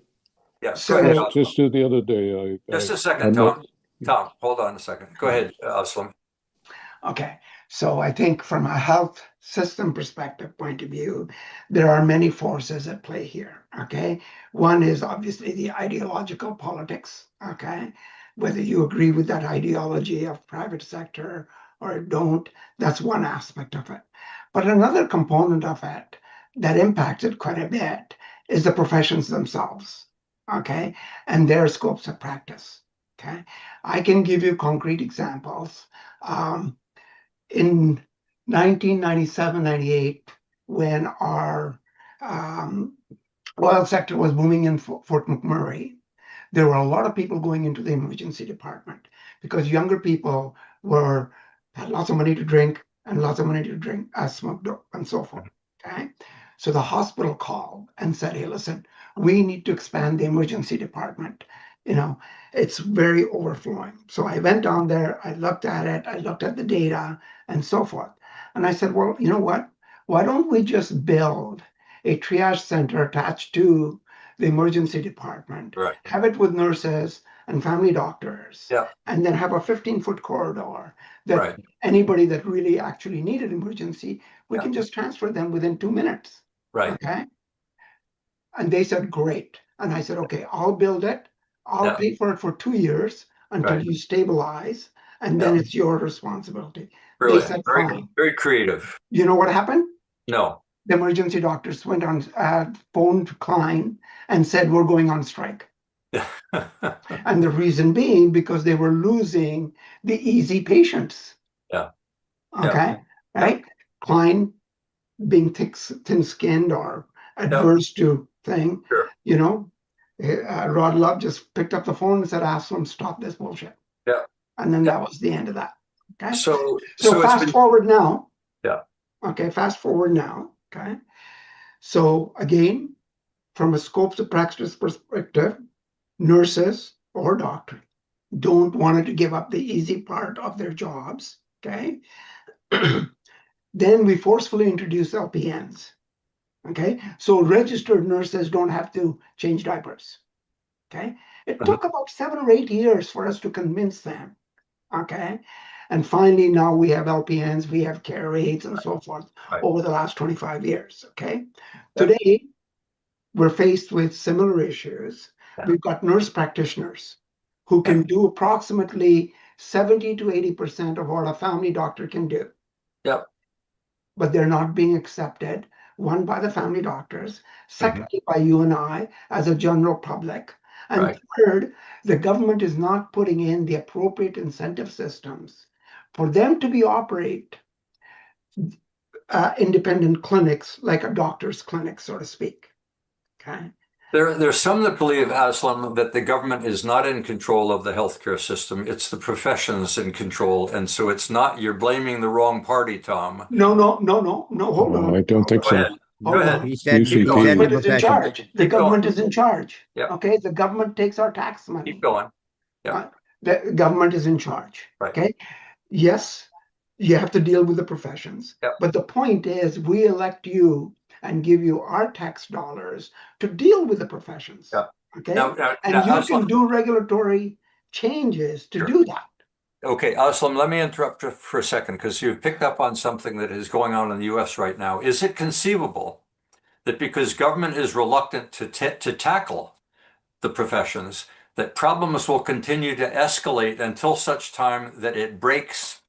[SPEAKER 1] Yeah. Go ahead,
[SPEAKER 6] So,
[SPEAKER 1] Aslam.
[SPEAKER 5] just the other day,
[SPEAKER 1] Just a
[SPEAKER 5] I
[SPEAKER 1] second,
[SPEAKER 5] met,
[SPEAKER 1] Tom. Tom, hold on a second. Go ahead, Aslam.
[SPEAKER 6] okay. So I think from a health system perspective point of view, there are many forces at play here. Okay. One is obviously the ideological politics. Okay. Whether you agree with that ideology of private sector or don't, that's one aspect of it. But another component of it that impacts it quite a bit is the professions themselves. Okay. And their scopes of practice. Okay. I can give you concrete examples. In 1997-98, when our oil sector was booming in Fort McMurray, there were a lot of people going into the emergency department because younger people had lots of money to drink and lots of money to drink, smoke dope, and so forth. Okay, so the hospital called and said, "Hey, listen, we need to expand the emergency department. It's very overflowing." So I went down there, I looked at it, I looked at the data, and so forth, and I said, "Well, you know what? Why don't we just build a triage center attached to the emergency department,
[SPEAKER 1] Right.
[SPEAKER 6] have it with nurses and family doctors,
[SPEAKER 1] Yeah.
[SPEAKER 6] and then have a 15-foot corridor that
[SPEAKER 1] Right.
[SPEAKER 6] anybody that really actually needed emergency, we
[SPEAKER 1] Yeah.
[SPEAKER 6] can just transfer them within 2 minutes."
[SPEAKER 1] Right.
[SPEAKER 6] Okay. And they said, "Great." And I said, "Okay, I'll build it. I'll
[SPEAKER 1] Yeah.
[SPEAKER 6] pay for it for 2 years until
[SPEAKER 1] Right.
[SPEAKER 6] you stabilize, and then it's your responsibility." They
[SPEAKER 1] Brilliant.
[SPEAKER 6] said,
[SPEAKER 1] Very,
[SPEAKER 6] "Fine."
[SPEAKER 1] very creative.
[SPEAKER 6] You know what happened?
[SPEAKER 1] No.
[SPEAKER 6] The emergency doctors went on, phoned Klein and said, "We're going on strike." And the reason being because they were losing the easy patients.
[SPEAKER 1] Yeah.
[SPEAKER 6] Okay. Right. Klein being thin-skinned or adverse to thing,
[SPEAKER 1] Sure.
[SPEAKER 6] Rod Love just picked up the phone and said, "Ask them, stop this bullshit."
[SPEAKER 1] Yeah.
[SPEAKER 6] And then that was the end of that. Okay.
[SPEAKER 1] So
[SPEAKER 6] So
[SPEAKER 1] it's
[SPEAKER 6] fast
[SPEAKER 1] been,
[SPEAKER 6] forward now.
[SPEAKER 1] yeah.
[SPEAKER 6] Okay. Fast forward now. Okay. So again, from a scopes of practice perspective, nurses or doctors don't want to give up the easy part of their jobs. Okay. Then we forcefully introduce LPNs. Okay. So registered nurses don't have to change diapers. Okay. It
[SPEAKER 1] Mhm.
[SPEAKER 6] took about 7 or 8 years for us to convince them. Okay. And finally, now we have LPNs, we have care aides and so forth
[SPEAKER 1] Right.
[SPEAKER 6] over the last 25 years. Okay.
[SPEAKER 1] Yep.
[SPEAKER 6] Today, we're faced with similar issues.
[SPEAKER 1] Yeah.
[SPEAKER 6] We've got nurse practitioners who can do approximately 70 to 80% of what a family doctor can do.
[SPEAKER 1] Yep.
[SPEAKER 6] But they're not being accepted, one, by the family doctors, secondly, by you and I as a general public, and
[SPEAKER 1] Right.
[SPEAKER 6] third, the government is not putting in the appropriate incentive systems for them to operate independent clinics, like a doctor's clinic, so to speak. Okay.
[SPEAKER 1] There's some that believe, Aslam, that the government is not in control of the healthcare system. It's the professions in control. And so it's not, you're blaming the wrong party, Tom.
[SPEAKER 6] No, hold on.
[SPEAKER 5] I don't think
[SPEAKER 1] Go
[SPEAKER 5] so.
[SPEAKER 1] ahead. Go
[SPEAKER 6] Hold
[SPEAKER 1] ahead.
[SPEAKER 6] on.
[SPEAKER 3] He said
[SPEAKER 5] UCP.
[SPEAKER 3] he
[SPEAKER 6] The
[SPEAKER 3] said the
[SPEAKER 6] government is in
[SPEAKER 3] profession.
[SPEAKER 6] charge. The
[SPEAKER 1] Keep going.
[SPEAKER 6] government is in charge.
[SPEAKER 1] Yep.
[SPEAKER 6] Okay. The government takes our tax money.
[SPEAKER 1] Keep going. Yeah.
[SPEAKER 6] The government is in charge.
[SPEAKER 1] Right.
[SPEAKER 6] Okay. Yes, you have to deal with the professions.
[SPEAKER 1] Yep.
[SPEAKER 6] But the point is, we elect you and give you our tax dollars to deal with the professions.
[SPEAKER 1] Yep.
[SPEAKER 6] Okay.
[SPEAKER 1] Now,
[SPEAKER 6] And you
[SPEAKER 1] Aslam,
[SPEAKER 6] can do regulatory changes to
[SPEAKER 1] Sure.
[SPEAKER 6] do that.
[SPEAKER 1] okay, Aslam, let me interrupt you for a second because you've picked up on something that is going on in the US right now. Is it conceivable that because government is reluctant to tackle the professions, that problems will continue to escalate until such time that it breaks.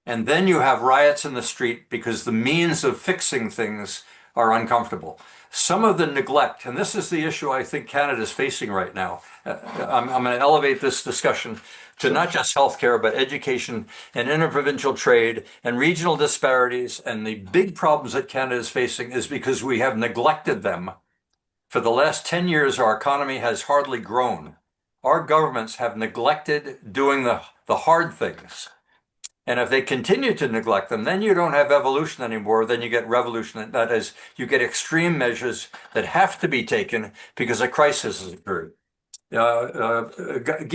[SPEAKER 1] And then you have riots in the street because the means of fixing things are uncomfortable. Some of the neglect, and this is the issue I think Canada is facing right now. I'm going to elevate this discussion to not just healthcare, but education and interprovincial trade and regional disparities. And the big problems that Canada is facing is because we have neglected them. For the last 10 years, our economy has hardly grown. Our governments have neglected doing the hard things. And if they continue to neglect them, then you don't have evolution anymore. Then you get revolution. That is, you get extreme measures that have to be taken because a crisis has occurred. Guy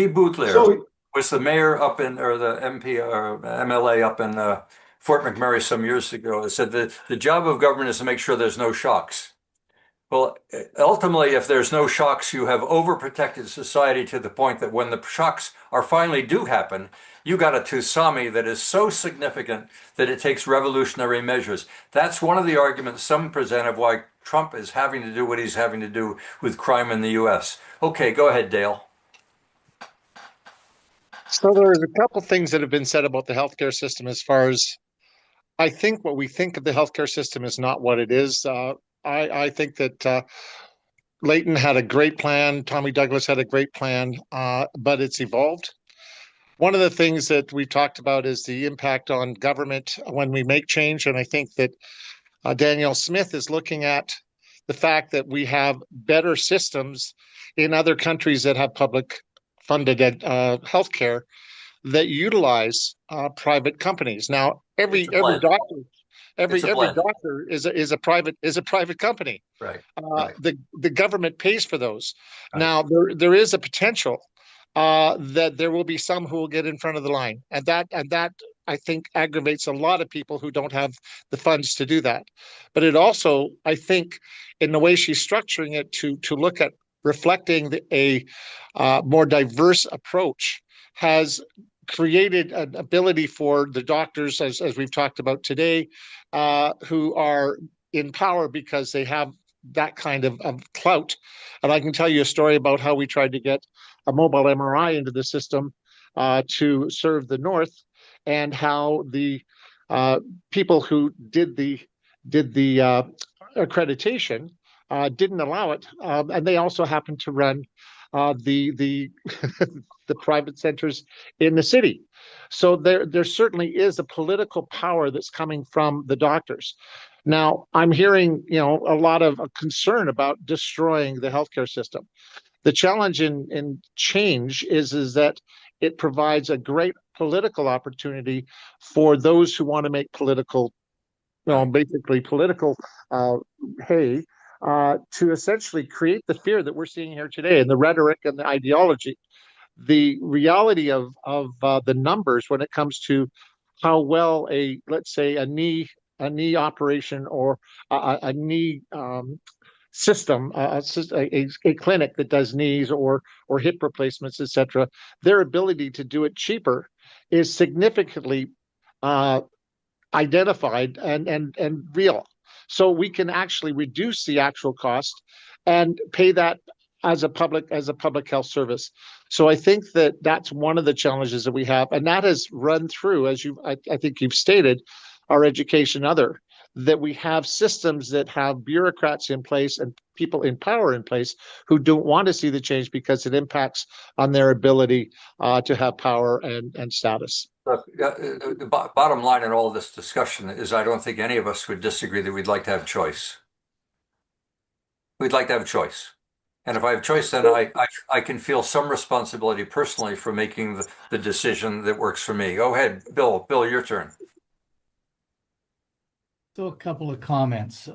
[SPEAKER 1] Boutelier was the mayor up in, or the MP or MLA up in Fort McMurray some years ago. It said that the job of government is to make sure there's no shocks. Well, ultimately, if there's no shocks, you have overprotected society to the point that when the shocks are finally do happen, you got a tsunami that is so significant that it takes revolutionary measures. That's one of the arguments some present of why Trump is having to do what he's having to do with crime in the U.S. Okay, go ahead, Dale.
[SPEAKER 7] So there's a couple things that have been said about the healthcare system as far as I think what we think of the healthcare system is not what it is. I think that Leighton had a great plan. Tommy Douglas had a great plan, but it's evolved. One of the things that we talked about is the impact on government when we make change. And I think that Danielle Smith is looking at the fact that we have better systems in other countries that have public funded healthcare that utilize private companies. Now, every doctor is a private company.
[SPEAKER 1] Right.
[SPEAKER 7] The government pays for those.
[SPEAKER 1] Right.
[SPEAKER 7] Now, there is a potential that there will be some who will get in front of the line, and that I think aggravates a lot of people who don't have the funds to do that. But it also, I think, in the way she's structuring it to look at reflecting a more diverse approach has created an ability for the doctors, as we've talked about today, who are in power because they have that kind of clout. And I can tell you a story about how we tried to get a mobile MRI into the system to serve the North, and how the people who did the accreditation didn't allow it, and they also happened to run the the private centers in the city. So there certainly is a political power that's coming from the doctors. Now, I'm hearing a lot of concern about destroying the healthcare system. The challenge in change is that it provides a great political opportunity for those who want to make political, basically political hay, to essentially create the fear that we're seeing here today, and the rhetoric and the ideology. The reality of the numbers when it comes to how well let's say a knee operation or a knee system, a clinic that does knees or hip replacements, etc., their ability to do it cheaper is significantly identified and real. So we can actually reduce the actual cost and pay that as a public health service. So I think that that's one of the challenges that we have, and that has run through, as I think you've stated, our education that we have systems that have bureaucrats in place and people in power in place who don't want to see the change because it impacts on their ability to have power and status.
[SPEAKER 1] Look, the bottom line in all this discussion is I don't think any of us would disagree that we'd like to have choice. We'd like to have choice. And if I have choice, then I can feel some responsibility personally for making the decision that works for me. Go ahead, Bill. Bill, your turn.
[SPEAKER 8] So a couple of comments.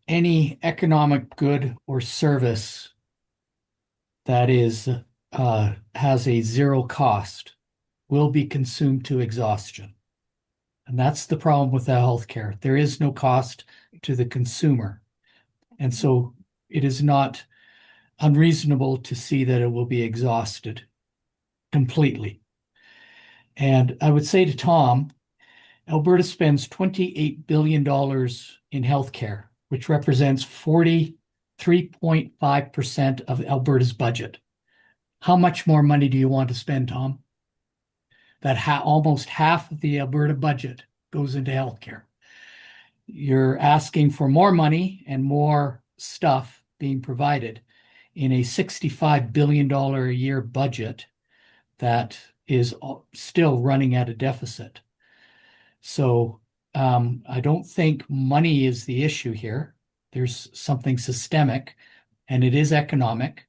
[SPEAKER 8] Any economic good or service that has a zero cost will be consumed to exhaustion. And that's the problem with the healthcare. There is no cost to the consumer. And so it is not unreasonable to see that it will be exhausted completely. And I would say to Tom, Alberta spends $28 billion in healthcare. which represents 43.5% of Alberta's budget. How much more money do you want to spend, Tom? That almost half of the Alberta budget goes into healthcare. You're asking for more money and more stuff being provided in a $65 billion a year budget that is still running at a deficit. So I don't think money is the issue here. There's something systemic, and it is economic.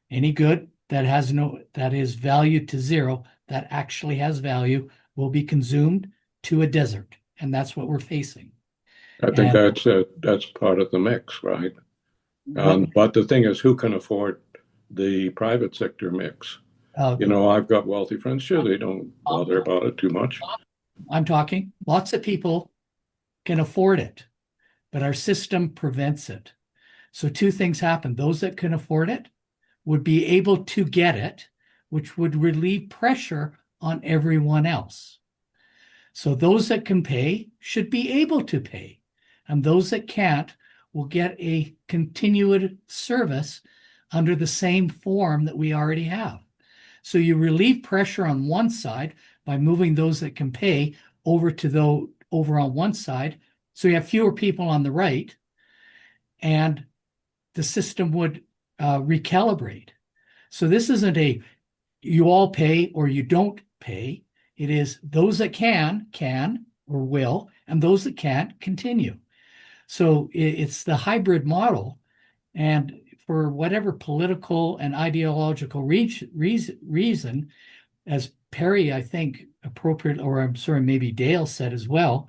[SPEAKER 8] Any good that is valued to zero, that actually has value, will be consumed to a desert, and that's what we're facing.
[SPEAKER 5] I think that's part of the mix, right? But the thing is, who can afford the private sector mix? I've got wealthy friends. Sure, they don't bother about it too much.
[SPEAKER 8] I'm talking, lots of people can afford it, but our system prevents it. So two things happen. Those that can afford it would be able to get it, which would relieve pressure on everyone else. So those that can pay should be able to pay, and those that can't will get a continued service under the same form that we already have. So you relieve pressure on one side by moving those that can pay over on one side. So you have fewer people on the right, and the system would recalibrate. So this isn't you all pay or you don't pay. It is those that can or will, and those that can't continue. So it's the hybrid model. And for whatever political and ideological reason, as Perry, I think, maybe Dale said as well,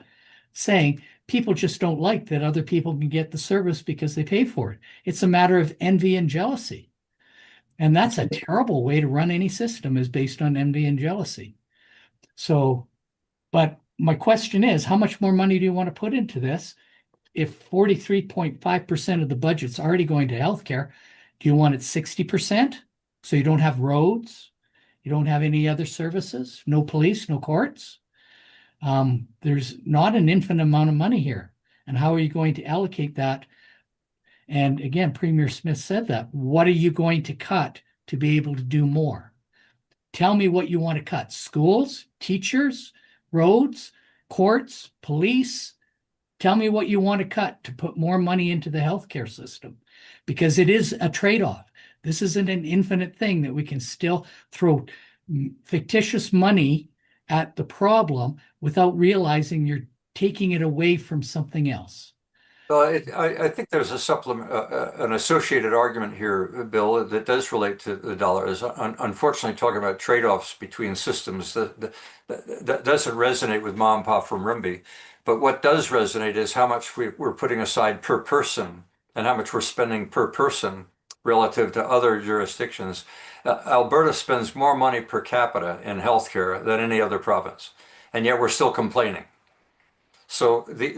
[SPEAKER 8] saying people just don't like that other people can get the service because they pay for it. It's a matter of envy and jealousy. And that's a terrible way to run any system, is based on envy and jealousy. So, but my question is, how much more money do you want to put into this? If 43.5% of the budget's already going to healthcare, do you want it 60%? So you don't have roads, you don't have any other services, no police, no courts? There's not an infinite amount of money here. And how are you going to allocate that? And again, Premier Smith said that. What are you going to cut to be able to do more? Tell me what you want to cut. Schools, teachers, roads, courts, police. Tell me what you want to cut to put more money into the healthcare system, because it is a trade-off. This isn't an infinite thing that we can still throw fictitious money at the problem without realizing you're taking it away from something else.
[SPEAKER 1] Well, I think there's an associated argument here, Bill, that does relate to the dollar. Unfortunately, talking about trade-offs between systems that doesn't resonate with Mom and Pop from Rimby. But what does resonate is how much we're putting aside per person and how much we're spending per person relative to other jurisdictions. Alberta spends more money per capita in healthcare than any other province, and yet we're still complaining. So the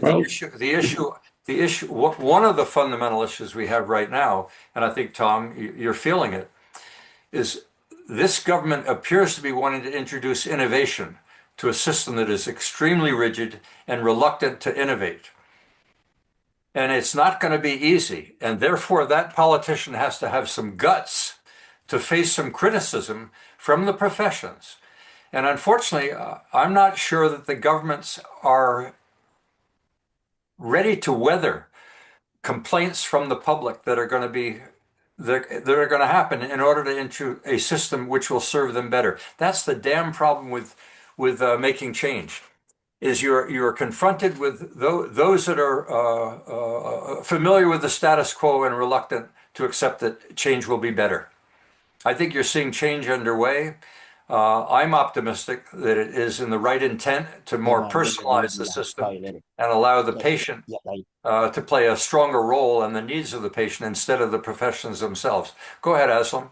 [SPEAKER 1] issue, one of the fundamental issues we have right now, and I think, Tom, you're feeling it, is this government appears to be wanting to introduce innovation to a system that is extremely rigid and reluctant to innovate. And it's not going to be easy. And therefore, that politician has to have some guts to face some criticism from the professions. And unfortunately, I'm not sure that the governments are ready to weather complaints from the public that are going to happen in order to enter a system which will serve them better. That's the damn problem with making change. Is you're confronted with those that are familiar with the status quo and reluctant to accept that change will be better. I think you're seeing change underway. I'm optimistic that it is in the right intent to more personalize the system and allow the patient to play a stronger role in the needs of the patient instead of the professions themselves. Go ahead, Aslam.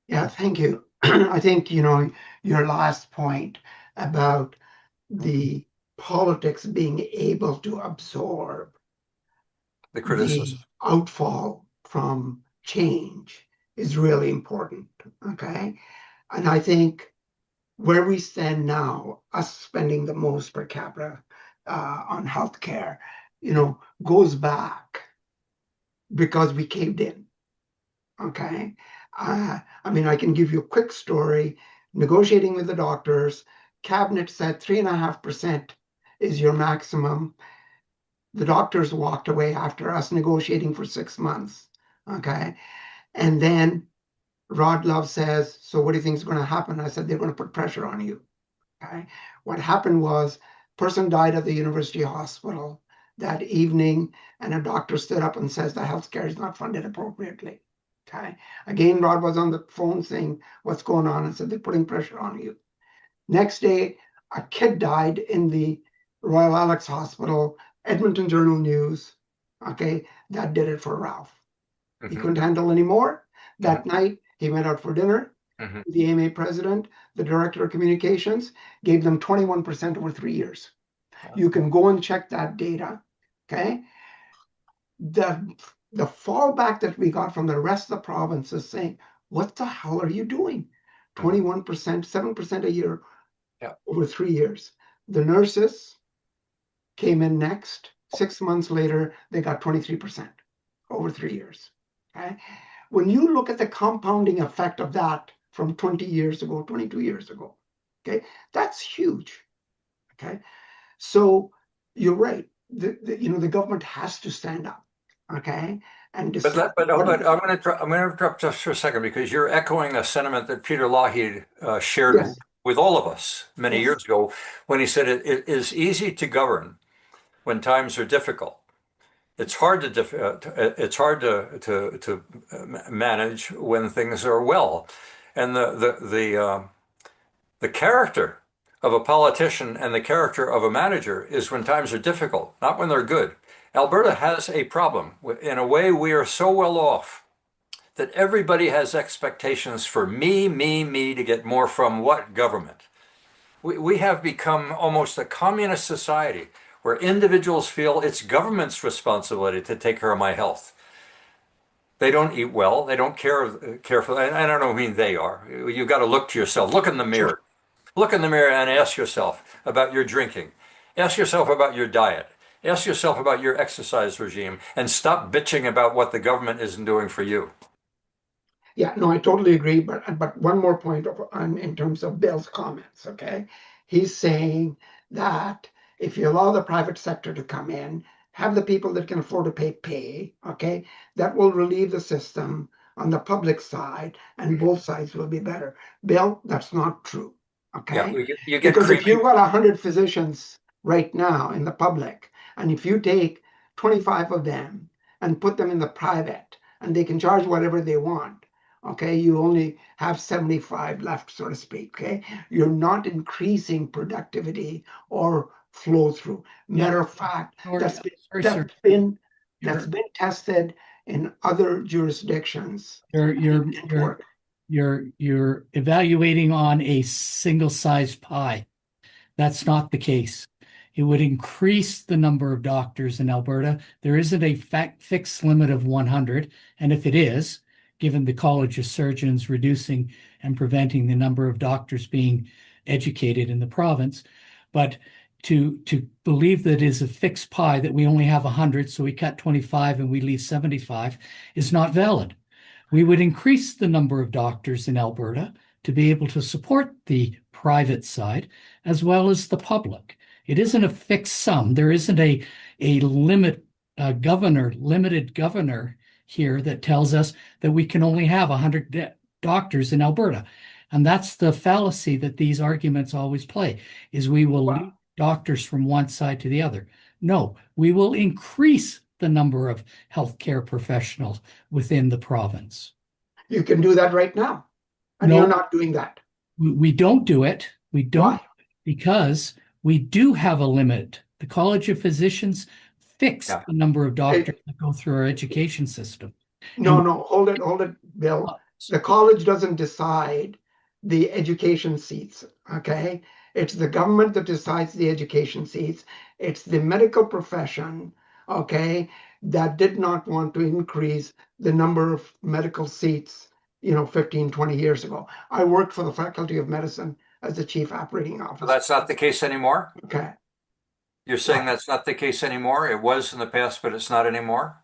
[SPEAKER 6] Yeah, thank you. I think, your last point about the politics being able to absorb
[SPEAKER 1] The criticism.
[SPEAKER 6] the outfall from change is really important, okay? And I think where we stand now, us spending the most per capita on healthcare, goes back because we caved in. Okay. I mean, I can give you a quick story. Negotiating with the doctors, cabinet said 3.5% is your maximum. The doctors walked away after us negotiating for 6 months. Okay. And then Rod Love says, so what do you think is going to happen? I said, they're going to put pressure on you. Okay. What happened was, person died at the university hospital that evening, and a doctor stood up and says the healthcare is not funded appropriately. Okay. Again, Rod was on the phone saying, what's going on? And said, they're putting pressure on you. Next day, a kid died in the Royal Alex Hospital, Edmonton Journal News. Okay. That did it for Ralph. He
[SPEAKER 1] Mhm.
[SPEAKER 6] couldn't handle anymore. That night, he went out for dinner.
[SPEAKER 1] Mhm.
[SPEAKER 6] The AMA president, the director of communications, gave them 21% over 3 years. You can go and check that data. Okay. The fallback that we got from the rest of the province is saying, what the hell are you doing? 21%, 7% a year
[SPEAKER 1] Yeah.
[SPEAKER 6] over 3 years. The nurses came in next. 6 months later, they got 23% over 3 years. Okay. When you look at the compounding effect of that from 20 years ago, 22 years ago, okay, that's huge. Okay. So you're right. The government has to stand up. Okay. And decide.
[SPEAKER 1] But I'm going to interrupt just for a second, because you're echoing a sentiment that Peter Lougheed shared
[SPEAKER 6] Yes.
[SPEAKER 1] with all of us many
[SPEAKER 6] Yes.
[SPEAKER 1] years ago, when he said it is easy to govern when times are difficult. It's hard to manage when things are well, and the character of a politician and the character of a manager is when times are difficult, not when they're good. Alberta has a problem. In a way, we are so well off that everybody has expectations for me to get more from what government? We have become almost a communist society where individuals feel it's government's responsibility to take care of my health. They don't eat well. They don't care for. And I don't mean they are. You've got to look to yourself. Look in the mirror. Look in the mirror and ask yourself about your drinking. Ask yourself about your diet. Ask yourself about your exercise regime, and stop bitching about what the government isn't doing for you.
[SPEAKER 6] Yeah, no, I totally agree. But one more point in terms of Bill's comments. Okay, he's saying that if you allow the private sector to come in, have the people that can afford to pay. Okay, that will relieve the system on the public side, and both sides will be better. Bill, that's not true. Okay,
[SPEAKER 1] Yeah, you get
[SPEAKER 6] because if
[SPEAKER 1] creepy.
[SPEAKER 6] you've got 100 physicians right now in the public, and if you take 25 of them and put them in the private, and they can charge whatever they want. Okay, you only have 75 left, so to speak. Okay, you're not increasing productivity or flow through. Matter of fact, that's been tested in other jurisdictions.
[SPEAKER 8] You're evaluating on a single-sized pie. That's not the case. It would increase the number of doctors in Alberta. There isn't a fixed limit of 100, and if it is, given the College of Surgeons reducing and preventing the number of doctors being educated in the province. But to believe that is a fixed pie, that we only have 100, so we cut 25 and we leave 75, is not valid. We would increase the number of doctors in Alberta to be able to support the private side as well as the public. It isn't a fixed sum. There isn't a limited governor here that tells us that we can only have 100 doctors in Alberta. And that's the fallacy that these arguments always play, is we will lead doctors from one side to the other. No, we will increase the number of healthcare professionals within the province.
[SPEAKER 6] You can do that right now. And you're not doing that.
[SPEAKER 8] We don't do it. We don't.
[SPEAKER 6] Why?
[SPEAKER 8] Because we do have a limit. The College of Physicians fixed the number of doctors that go through our education system.
[SPEAKER 6] No, hold it, Bill. The college doesn't decide the education seats, okay? It's the government that decides the education seats. It's the medical profession, okay, that did not want to increase the number of medical seats, 15, 20 years ago. I worked for the Faculty of Medicine as the chief operating officer.
[SPEAKER 1] So that's not the case anymore?
[SPEAKER 6] Okay.
[SPEAKER 1] You're saying that's not the case anymore? It was in the past, but it's not anymore?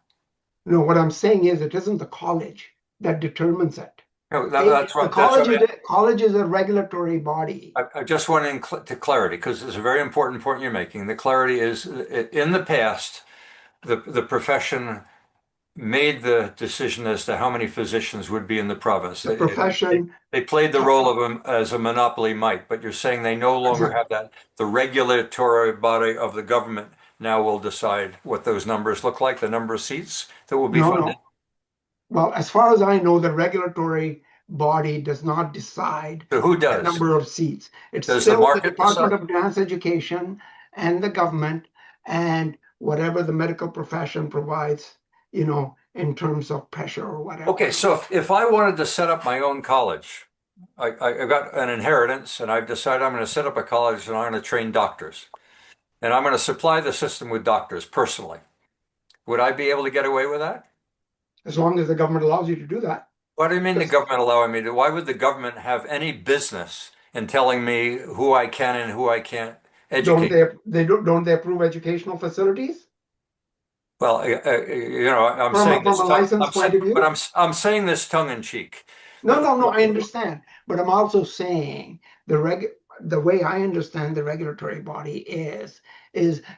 [SPEAKER 6] No, what I'm saying is it isn't the college that determines it.
[SPEAKER 1] No,
[SPEAKER 6] The college is a regulatory body.
[SPEAKER 1] I just want to clarity because it's a very important point you're making. The clarity is in the past, the profession made the decision as to how many physicians would be in the province.
[SPEAKER 6] The profession.
[SPEAKER 1] They played the role of them as a monopoly might, but you're saying they no longer have that. The regulatory body of the government now will decide what those numbers look like, the number of seats that will be funded.
[SPEAKER 6] No. Well, as far as I know, the regulatory body does not decide
[SPEAKER 1] So who
[SPEAKER 6] the
[SPEAKER 1] does?
[SPEAKER 6] number of seats. It's
[SPEAKER 1] Does the
[SPEAKER 6] still the
[SPEAKER 1] market
[SPEAKER 6] Department
[SPEAKER 1] decide?
[SPEAKER 6] of Advanced Education and the government and whatever the medical profession provides, in terms of pressure or whatever.
[SPEAKER 1] Okay, so if I wanted to set up my own college, I've got an inheritance and I've decided I'm going to set up a college and I'm going to train doctors. And I'm going to supply the system with doctors personally. Would I be able to get away with that?
[SPEAKER 6] As long as the government allows you to do that.
[SPEAKER 1] What do you mean the government allowing me to? Why would the government have any business in telling me who I can and who I can't educate?
[SPEAKER 6] Don't they approve educational facilities?
[SPEAKER 1] Well, I'm saying this
[SPEAKER 6] from a license point of view?
[SPEAKER 1] but I'm saying this tongue in cheek.
[SPEAKER 6] No, I understand. But I'm also saying the way I understand the regulatory body is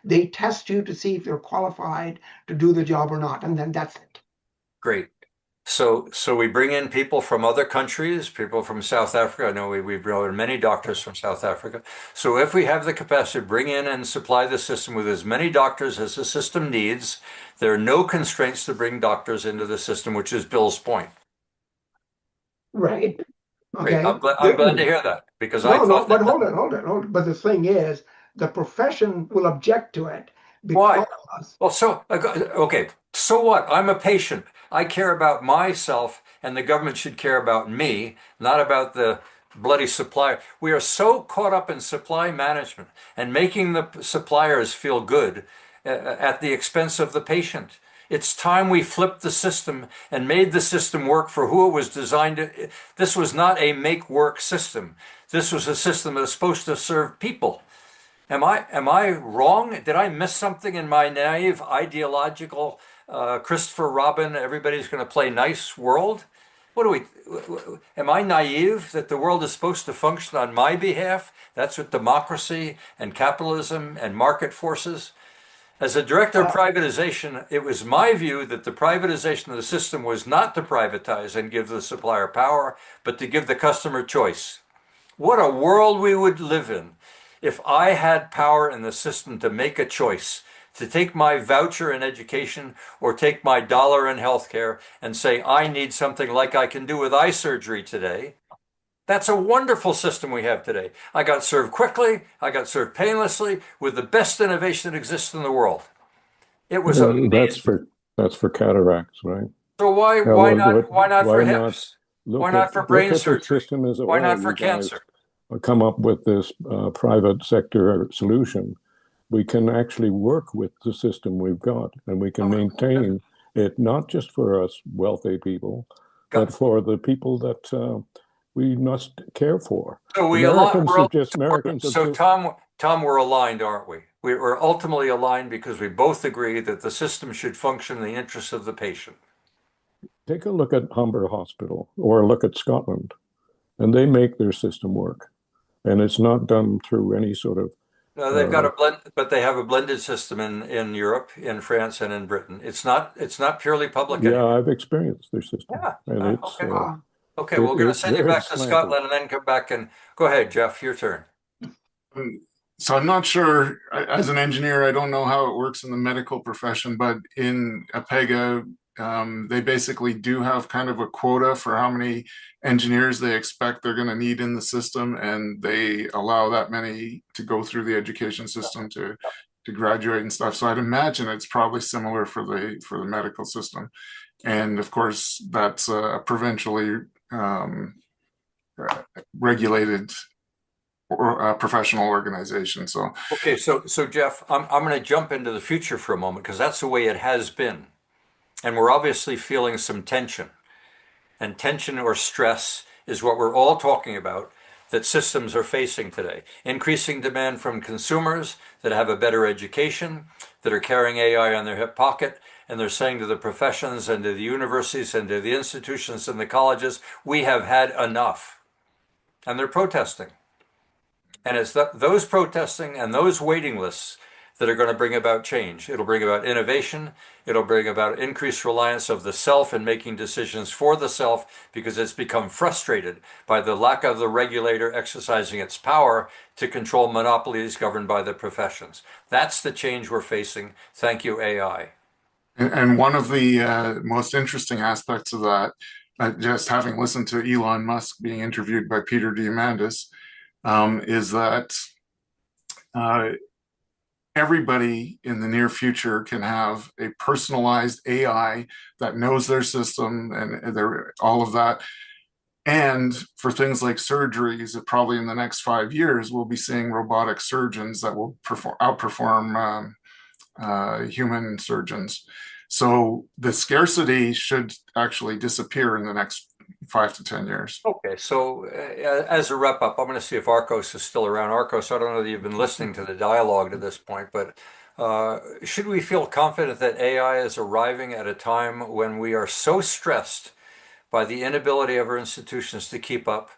[SPEAKER 6] they test you to see if you're qualified to do the job or not, and then that's it.
[SPEAKER 1] Great. So we bring in people from other countries, people from South Africa. I know we've brought in many doctors from South Africa. So if we have the capacity to bring in and supply the system with as many doctors as the system needs, there are no constraints to bring doctors into the system, which is Bill's point.
[SPEAKER 6] Right. Okay.
[SPEAKER 1] I'm glad to hear that because hold
[SPEAKER 6] on. But the thing is, the profession will object to it.
[SPEAKER 1] Why? Well, okay. So what? I'm a patient. I care about myself, and the government should care about me, not about the bloody supplier. We are so caught up in supply management and making the suppliers feel good at the expense of the patient. It's time we flipped the system and made the system work for who it was designed to. This was not a make-work system. This was a system that was supposed to serve people. Am I wrong? Did I miss something in my naive ideological Christopher Robin, everybody's going to play nice world? Am I naive that the world is supposed to function on my behalf? That's what democracy and capitalism and market forces. As a director of privatization, it was my view that the privatization of the system was not to privatize and give the supplier power, but to give the customer choice. What a world we would live in if I had power in the system to make a choice, to take my voucher in education or take my dollar in healthcare and say, I need something like I can do with eye surgery today. That's a wonderful system we have today. I got served quickly. I got served painlessly with the best innovation that exists in the world. It was amazing.
[SPEAKER 5] That's for cataracts, right?
[SPEAKER 1] So why not for hips? Why not for brain surgery? Why not for cancer?
[SPEAKER 5] Come up with this private sector solution. We can actually work with the system we've got, and we can maintain it not just for us wealthy people, but for the people that we must care for.
[SPEAKER 1] So Tom, we're aligned, aren't we? We're ultimately aligned because we both agree that the system should function in the interests of the patient.
[SPEAKER 5] Take a look at Humber Hospital or look at Scotland, and they make their system work. And it's not done through any sort of.
[SPEAKER 1] No, they've got a blend, but they have a blended system in Europe, in France, and in Britain. It's not purely public.
[SPEAKER 5] Yeah,
[SPEAKER 1] anymore.
[SPEAKER 5] I've experienced their system.
[SPEAKER 1] Yeah.
[SPEAKER 5] And
[SPEAKER 1] okay, we're going to send you back to Scotland and then come back and go ahead, Jeff. Your turn.
[SPEAKER 9] So I'm not sure. As an engineer, I don't know how it works in the medical profession, but in APEGA, they basically do have kind of a quota for how many engineers they expect they're going to need in the system, and they allow that many to go through the education system to graduate and stuff. So I'd imagine it's probably similar for the medical system, and of course that's a provincially regulated or professional organization. So
[SPEAKER 1] okay, so Jeff, I'm going to jump into the future for a moment because that's the way it has been. And we're obviously feeling some tension. And tension or stress is what we're all talking about that systems are facing today. Increasing demand from consumers that have a better education, that are carrying AI on their hip pocket, and they're saying to the professions and to the universities and to the institutions and the colleges, we have had enough. And they're protesting. And it's those protesting and those waiting lists that are going to bring about change. It'll bring about innovation. It'll bring about increased reliance of the self in making decisions for the self, because it's become frustrated by the lack of the regulator exercising its power to control monopolies governed by the professions. That's the change we're facing. Thank you, AI.
[SPEAKER 9] And one of the most interesting aspects of that, just having listened to Elon Musk being interviewed by Peter Diamandis, is that everybody in the near future can have a personalized AI that knows their system and all of that. And for things like surgeries, probably in the next 5 years, we'll be seeing robotic surgeons that will outperform human surgeons. So the scarcity should actually disappear in the next 5 to 10 years.
[SPEAKER 1] Okay, so as a wrap up, I'm going to see if ARCOS is still around. ARCOS, I don't know that you've been listening to the dialogue to this point, but should we feel confident that AI is arriving at a time when we are so stressed by the inability of our institutions to keep up,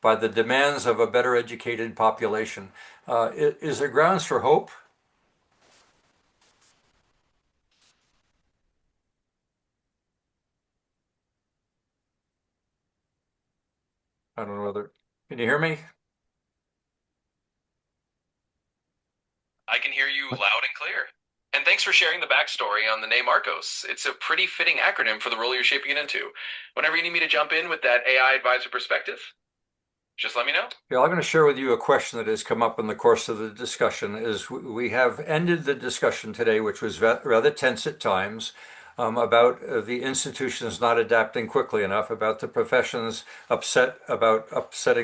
[SPEAKER 1] by the demands of a better educated population? Is there grounds for hope? I don't know whether, can you hear me?
[SPEAKER 4] I can hear you loud and clear. And thanks for sharing the backstory on the name ARCOS. It's a pretty fitting acronym for the role you're shaping it into. Whenever you need me to jump in with that AI advisor perspective, just let me know.
[SPEAKER 1] Yeah, I'm going to share with you a question that has come up in the course of the discussion. Is we have ended the discussion today, which was rather tense at times, about the institutions not adapting quickly enough, about the professions upsetting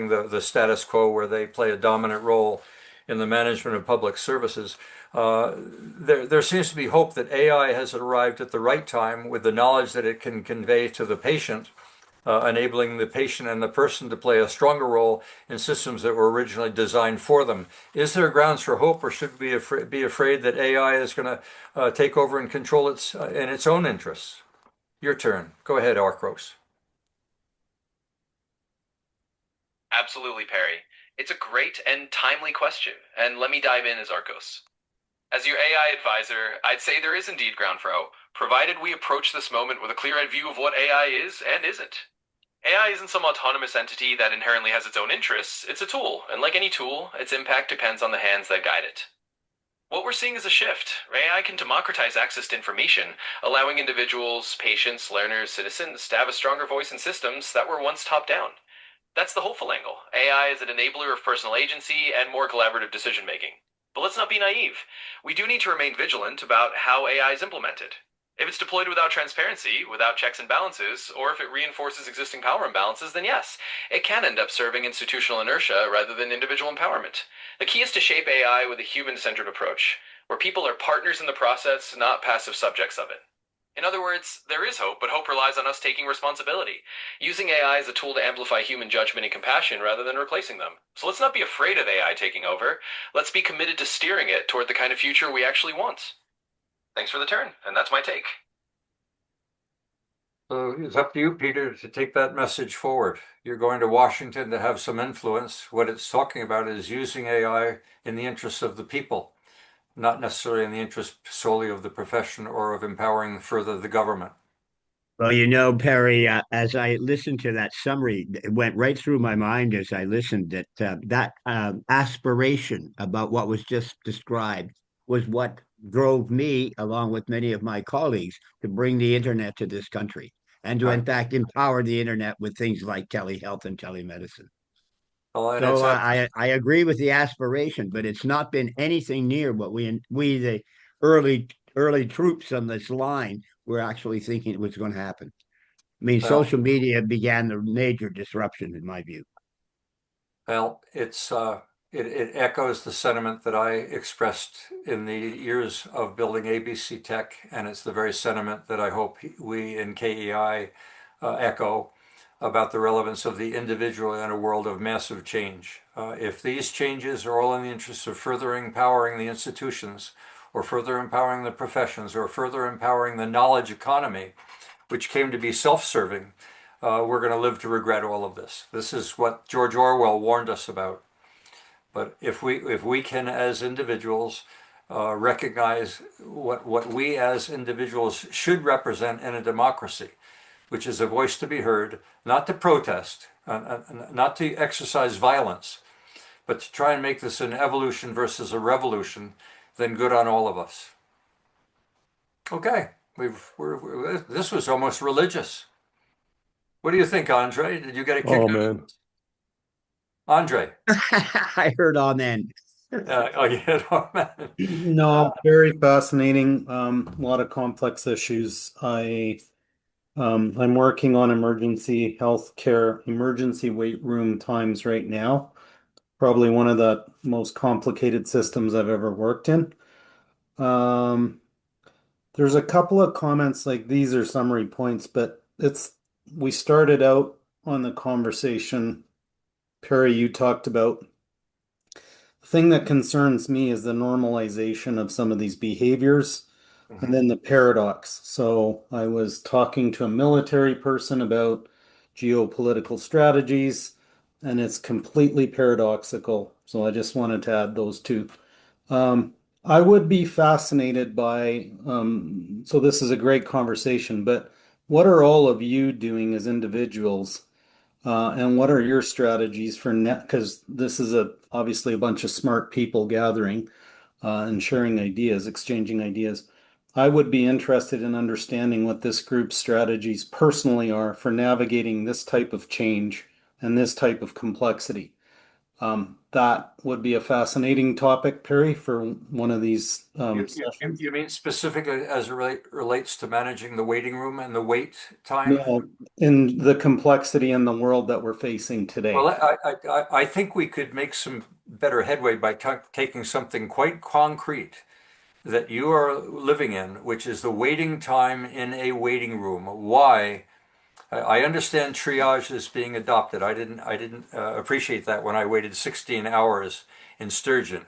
[SPEAKER 1] the status quo where they play a dominant role in the management of public services. There seems to be hope that AI has arrived at the right time with the knowledge that it can convey to the patient, enabling the patient and the person to play a stronger role in systems that were originally designed for them. Is there grounds for hope, or should we be afraid that AI is going to take over and control in its own interests? Your turn. Go ahead, ARCOS.
[SPEAKER 4] Absolutely, Perry. It's a great and timely question, and let me dive in as ARCOS. As your AI advisor, I'd say there is indeed ground for hope, provided we approach this moment with a clear-eyed view of what AI is and isn't. AI isn't some autonomous entity that inherently has its own interests. It's a tool, and like any tool, its impact depends on the hands that guide it. What we're seeing is a shift. AI can democratize access to information, allowing individuals, patients, learners, citizens to have a stronger voice in systems that were once top-down. That's the hopeful angle. AI is an enabler of personal agency and more collaborative decision-making. But let's not be naive. We do need to remain vigilant about how AI is implemented. If it's deployed without transparency, without checks and balances, or if it reinforces existing power imbalances, then yes, it can end up serving institutional inertia rather than individual empowerment. The key is to shape AI with a human-centered approach, where people are partners in the process, not passive subjects of it. In other words, there is hope, but hope relies on us taking responsibility, using AI as a tool to amplify human judgment and compassion rather than replacing them. So let's not be afraid of AI taking over. Let's be committed to steering it toward the kind of future we actually want. Thanks for the turn, and that's my take.
[SPEAKER 1] So it's up to you, Peter, to take that message forward. You're going to Washington to have some influence. What it's talking about is using AI in the interests of the people, not necessarily in the interest solely of the profession or of empowering further the government.
[SPEAKER 3] Well, Perry, as I listened to that summary, it went right through my mind as I listened that aspiration about what was just described was what drove me, along with many of my colleagues, to bring the internet to this country and to, in fact, empower the internet with things like telehealth and telemedicine.
[SPEAKER 1] Well,
[SPEAKER 3] So I agree with the aspiration, but it's not been anything near what we the early troops on this line were actually thinking it was going to happen. I mean, social media began the major disruption, in my view.
[SPEAKER 1] Well, it echoes the sentiment that I expressed in the years of building ABC Tech, and it's the very sentiment that I hope we in KEI echo. about the relevance of the individual in a world of massive change. If these changes are all in the interest of further empowering the institutions, or further empowering the professions, or further empowering the knowledge economy, which came to be self-serving, we're going to live to regret all of this. This is what George Orwell warned us about. But if we can, as individuals, recognize what we as individuals should represent in a democracy, which is a voice to be heard, not to protest, not to exercise violence, but to try and make this an evolution versus a revolution, then good on all of us. Okay, this was almost religious. What do you think, Andre? Did you get a kick
[SPEAKER 5] Oh,
[SPEAKER 1] out of
[SPEAKER 5] man.
[SPEAKER 1] this? Andre.
[SPEAKER 3] I heard amen.
[SPEAKER 1] Oh, yeah, oh, man.
[SPEAKER 10] No, very fascinating. A lot of complex issues. I'm working on emergency healthcare, emergency wait room times right now. Probably one of the most complicated systems I've ever worked in. Um, there's a couple of comments, like these are summary points, but we started out on the conversation, Perry, you talked about the thing that concerns me is the normalization of some of these behaviors and then the paradox. So I was talking to a military person about geopolitical strategies, and it's completely paradoxical. So I just wanted to add those two. I would be fascinated by, so this is a great conversation, but what are all of you doing as individuals? And what are your strategies for net? Because this is obviously a bunch of smart people gathering and sharing ideas, exchanging ideas. I would be interested in understanding what this group's strategies personally are for navigating this type of change and this type of complexity. That would be a fascinating topic, Perry, for one of these sessions.
[SPEAKER 1] You mean specifically as it relates to managing the waiting room and the wait time?
[SPEAKER 10] No, in the complexity in the world that we're facing today.
[SPEAKER 1] Well, I think we could make some better headway by taking something quite concrete that you are living in, which is the waiting time in a waiting room. Why? I understand triage is being adopted. I didn't appreciate that when I waited 16 hours in Sturgeon.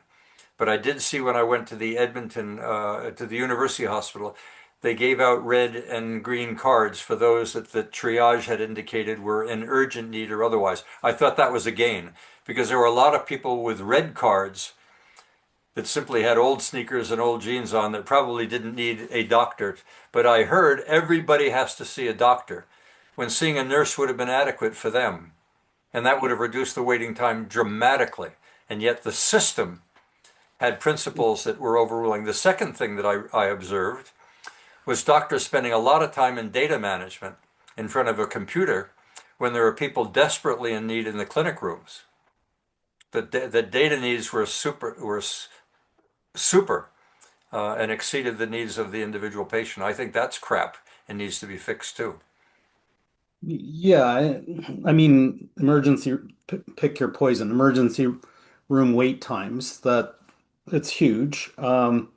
[SPEAKER 1] But I did see when I went to the Edmonton, to the University Hospital, they gave out red and green cards for those that the triage had indicated were in urgent need or otherwise. I thought that was a gain because there were a lot of people with red cards that simply had old sneakers and old jeans on that probably didn't need a doctor. But I heard everybody has to see a doctor when seeing a nurse would have been adequate for them. And that would have reduced the waiting time dramatically. And yet the system had principles that were overruling. The second thing that I observed was doctors spending a lot of time in data management in front of a computer when there were people desperately in need in the clinic rooms. The data needs were super and exceeded the needs of the individual patient. I think that's crap and needs to be fixed too.
[SPEAKER 10] Yeah, I mean, pick your poison. Emergency room wait times, that it's huge.
[SPEAKER 1] Well,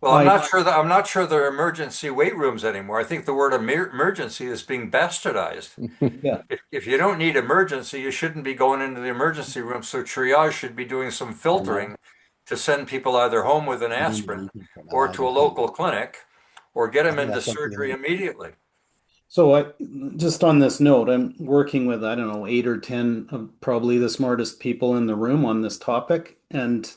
[SPEAKER 1] I'm not sure there are emergency wait rooms anymore. I think the word emergency is being bastardized.
[SPEAKER 10] Yeah.
[SPEAKER 1] If you don't need emergency, you shouldn't be going into the emergency room. So triage should be doing some filtering to send people either home with an aspirin or to a local clinic or get them into surgery immediately.
[SPEAKER 10] So just on this note, I'm working with, I don't know, 8 or 10 of probably the smartest people in the room on this topic. And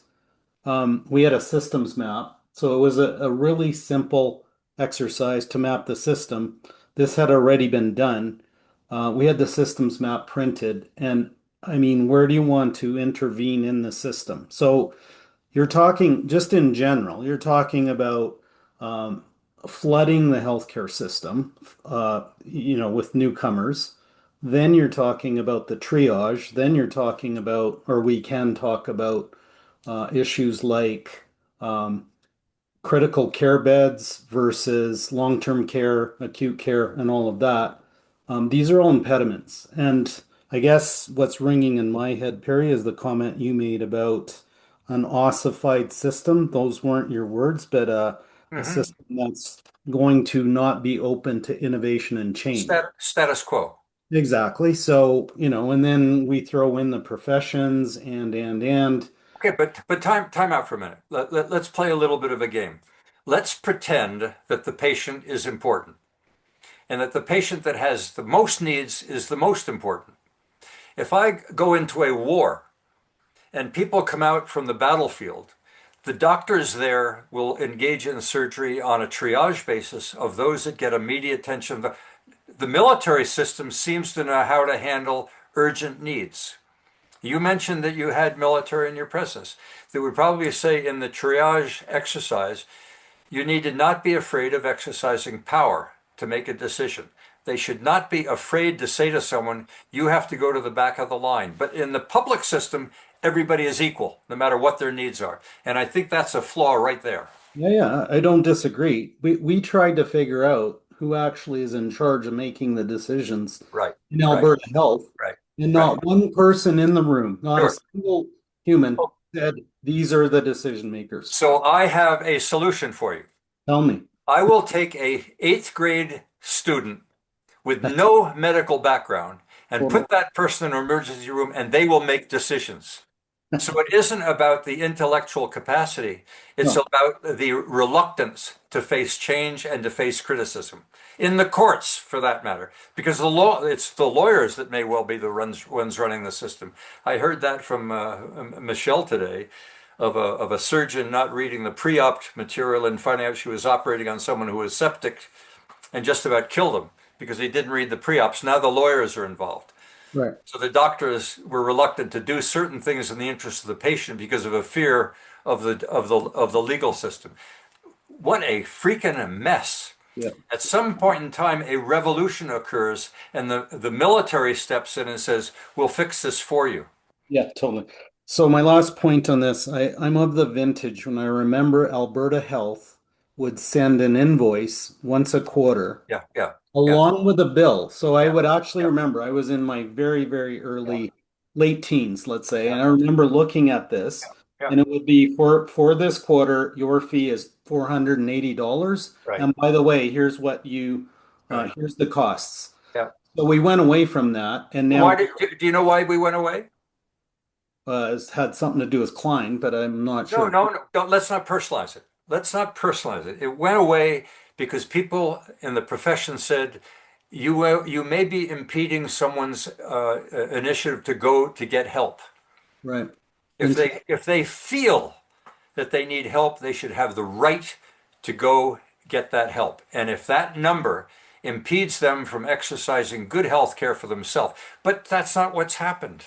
[SPEAKER 10] we had a systems map. So it was a really simple exercise to map the system. This had already been done. We had the systems map printed. And I mean, where do you want to intervene in the system? So you're talking just in general, you're talking about flooding the healthcare system, with newcomers. Then you're talking about the triage. Then you're talking about, or we can talk about issues like critical care beds versus long-term care, acute care, and all of that. These are all impediments. And I guess what's ringing in my head, Perry, is the comment you made about an ossified system. Those weren't your words, but a system that's going to not be open to innovation and change.
[SPEAKER 1] Status quo.
[SPEAKER 10] Exactly. So, and then we throw in the professions and
[SPEAKER 1] Okay, but time out for a minute. Let's play a little bit of a game. Let's pretend that the patient is important and that the patient that has the most needs is the most important. If I go into a war and people come out from the battlefield, the doctors there will engage in surgery on a triage basis of those that get immediate attention. The military system seems to know how to handle urgent needs. You mentioned that you had military in your presence. They would probably say in the triage exercise, you need to not be afraid of exercising power to make a decision. They should not be afraid to say to someone, you have to go to the back of the line. But in the public system, everybody is equal, no matter what their needs are. And I think that's a flaw right there.
[SPEAKER 10] yeah, I don't disagree. We tried to figure out who actually is in charge of making the decisions
[SPEAKER 1] Right,
[SPEAKER 10] in
[SPEAKER 1] right,
[SPEAKER 10] Alberta Health,
[SPEAKER 1] right,
[SPEAKER 10] and
[SPEAKER 1] right.
[SPEAKER 10] not one person in the room, not a
[SPEAKER 1] Sure.
[SPEAKER 10] single human said these are the decision makers.
[SPEAKER 1] So I have a solution for you.
[SPEAKER 10] Tell me.
[SPEAKER 1] I will take a eighth grade student with no medical background and
[SPEAKER 10] Totally.
[SPEAKER 1] put that person in an emergency room and they will make decisions. So it isn't about the intellectual capacity. It's
[SPEAKER 10] No,
[SPEAKER 1] about the reluctance to face change and to face criticism in the courts, for that matter, because it's the lawyers that may well be the ones running the system. I heard that from Michelle today of a surgeon not reading the pre-op material and finding out she was operating on someone who was septic and just about killed him because he didn't read the pre-ops. Now the lawyers are involved.
[SPEAKER 10] right.
[SPEAKER 1] So the doctors were reluctant to do certain things in the interest of the patient because of a fear of the legal system. What a freaking mess.
[SPEAKER 10] Yeah.
[SPEAKER 1] At some point in time, a revolution occurs and the military steps in and says, we'll fix this for you.
[SPEAKER 10] Yeah, totally. So my last point on this, I'm of the vintage when I remember Alberta Health would send an invoice once a quarter
[SPEAKER 1] Yeah, yeah, yeah,
[SPEAKER 10] along with a bill. So I
[SPEAKER 1] yeah,
[SPEAKER 10] would actually
[SPEAKER 1] yeah,
[SPEAKER 10] remember I was in my very, very
[SPEAKER 1] yeah,
[SPEAKER 10] early late teens, let's say,
[SPEAKER 1] yeah,
[SPEAKER 10] and I remember looking at this,
[SPEAKER 1] yeah.
[SPEAKER 10] and it would be for this quarter, your fee is $480.
[SPEAKER 1] Right,
[SPEAKER 10] And by the way,
[SPEAKER 1] right,
[SPEAKER 10] here's the costs.
[SPEAKER 1] yeah.
[SPEAKER 10] So we went away from that, and
[SPEAKER 1] Why
[SPEAKER 10] now
[SPEAKER 1] do you know why we went away?
[SPEAKER 10] it's had something to do with Klein, but I'm not
[SPEAKER 1] No,
[SPEAKER 10] sure.
[SPEAKER 1] no, no, don't, let's not personalize it. Let's not personalize it. It went away because people in the profession said, you may be impeding someone's initiative to go to get help.
[SPEAKER 10] Right.
[SPEAKER 1] If they feel that they need help, they should have the right to go get that help. And if that number impedes them from exercising good health care for themselves, but that's not what's happened.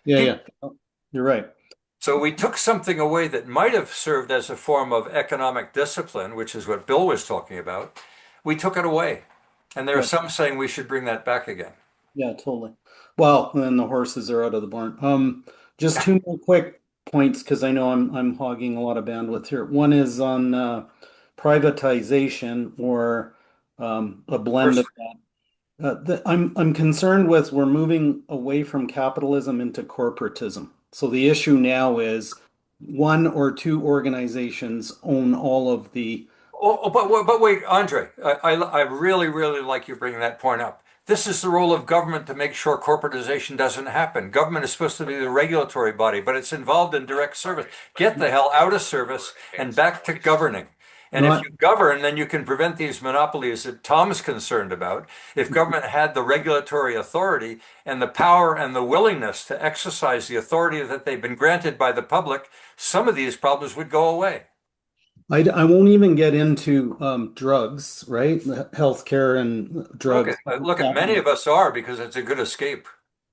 [SPEAKER 10] Yeah,
[SPEAKER 1] People
[SPEAKER 10] yeah. You're right.
[SPEAKER 1] So we took something away that might have served as a form of economic discipline, which is what Bill was talking about. We took it away. And there are
[SPEAKER 10] Yeah,
[SPEAKER 1] some saying we should bring that back again.
[SPEAKER 10] yeah, totally. Well, then the horses are out of the barn. Just two more quick points because I know I'm hogging a lot of bandwidth here. One is on privatization or a blend of
[SPEAKER 1] First,
[SPEAKER 10] that. I'm concerned with we're moving away from capitalism into corporatism. So the issue now is one or two organizations own all of the.
[SPEAKER 1] but wait, Andre, I really, really like you bringing that point up. This is the role of government to make sure corporatization doesn't happen. Government is supposed to be the regulatory body, but it's involved in direct service. Get the hell out of service and back to governing. And if
[SPEAKER 10] Not
[SPEAKER 1] you govern, then you can prevent these monopolies that Tom's concerned about. If government had the regulatory authority and the power and the willingness to exercise the authority that they've been granted by the public, some of these problems would go away.
[SPEAKER 10] I won't even get into drugs, right? Healthcare and
[SPEAKER 1] Look
[SPEAKER 10] drugs.
[SPEAKER 1] at look at many of us are because it's a good escape.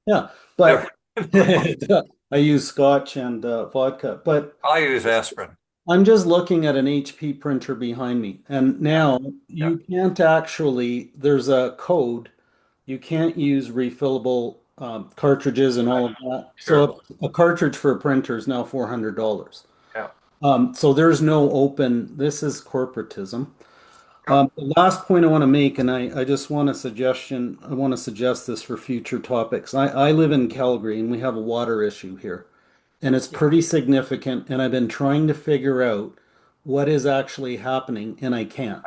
[SPEAKER 10] Yeah, but I use scotch and vodka. But
[SPEAKER 1] I use aspirin.
[SPEAKER 10] I'm just looking at an HP printer behind me, and
[SPEAKER 1] Yeah,
[SPEAKER 10] now
[SPEAKER 1] yeah,
[SPEAKER 10] you can't actually, there's a code. You can't use refillable cartridges and all
[SPEAKER 1] right.
[SPEAKER 10] of that.
[SPEAKER 1] Sure.
[SPEAKER 10] So a cartridge for a printer is now $400.
[SPEAKER 1] Yeah.
[SPEAKER 10] So there's no open, this is corporatism.
[SPEAKER 1] Yeah.
[SPEAKER 10] The last point I want to make, and I just want a suggestion, I want to suggest this for future topics. I live in Calgary and we have a water issue here, and it's pretty significant. And I've been trying to figure out what is actually happening, and I can't.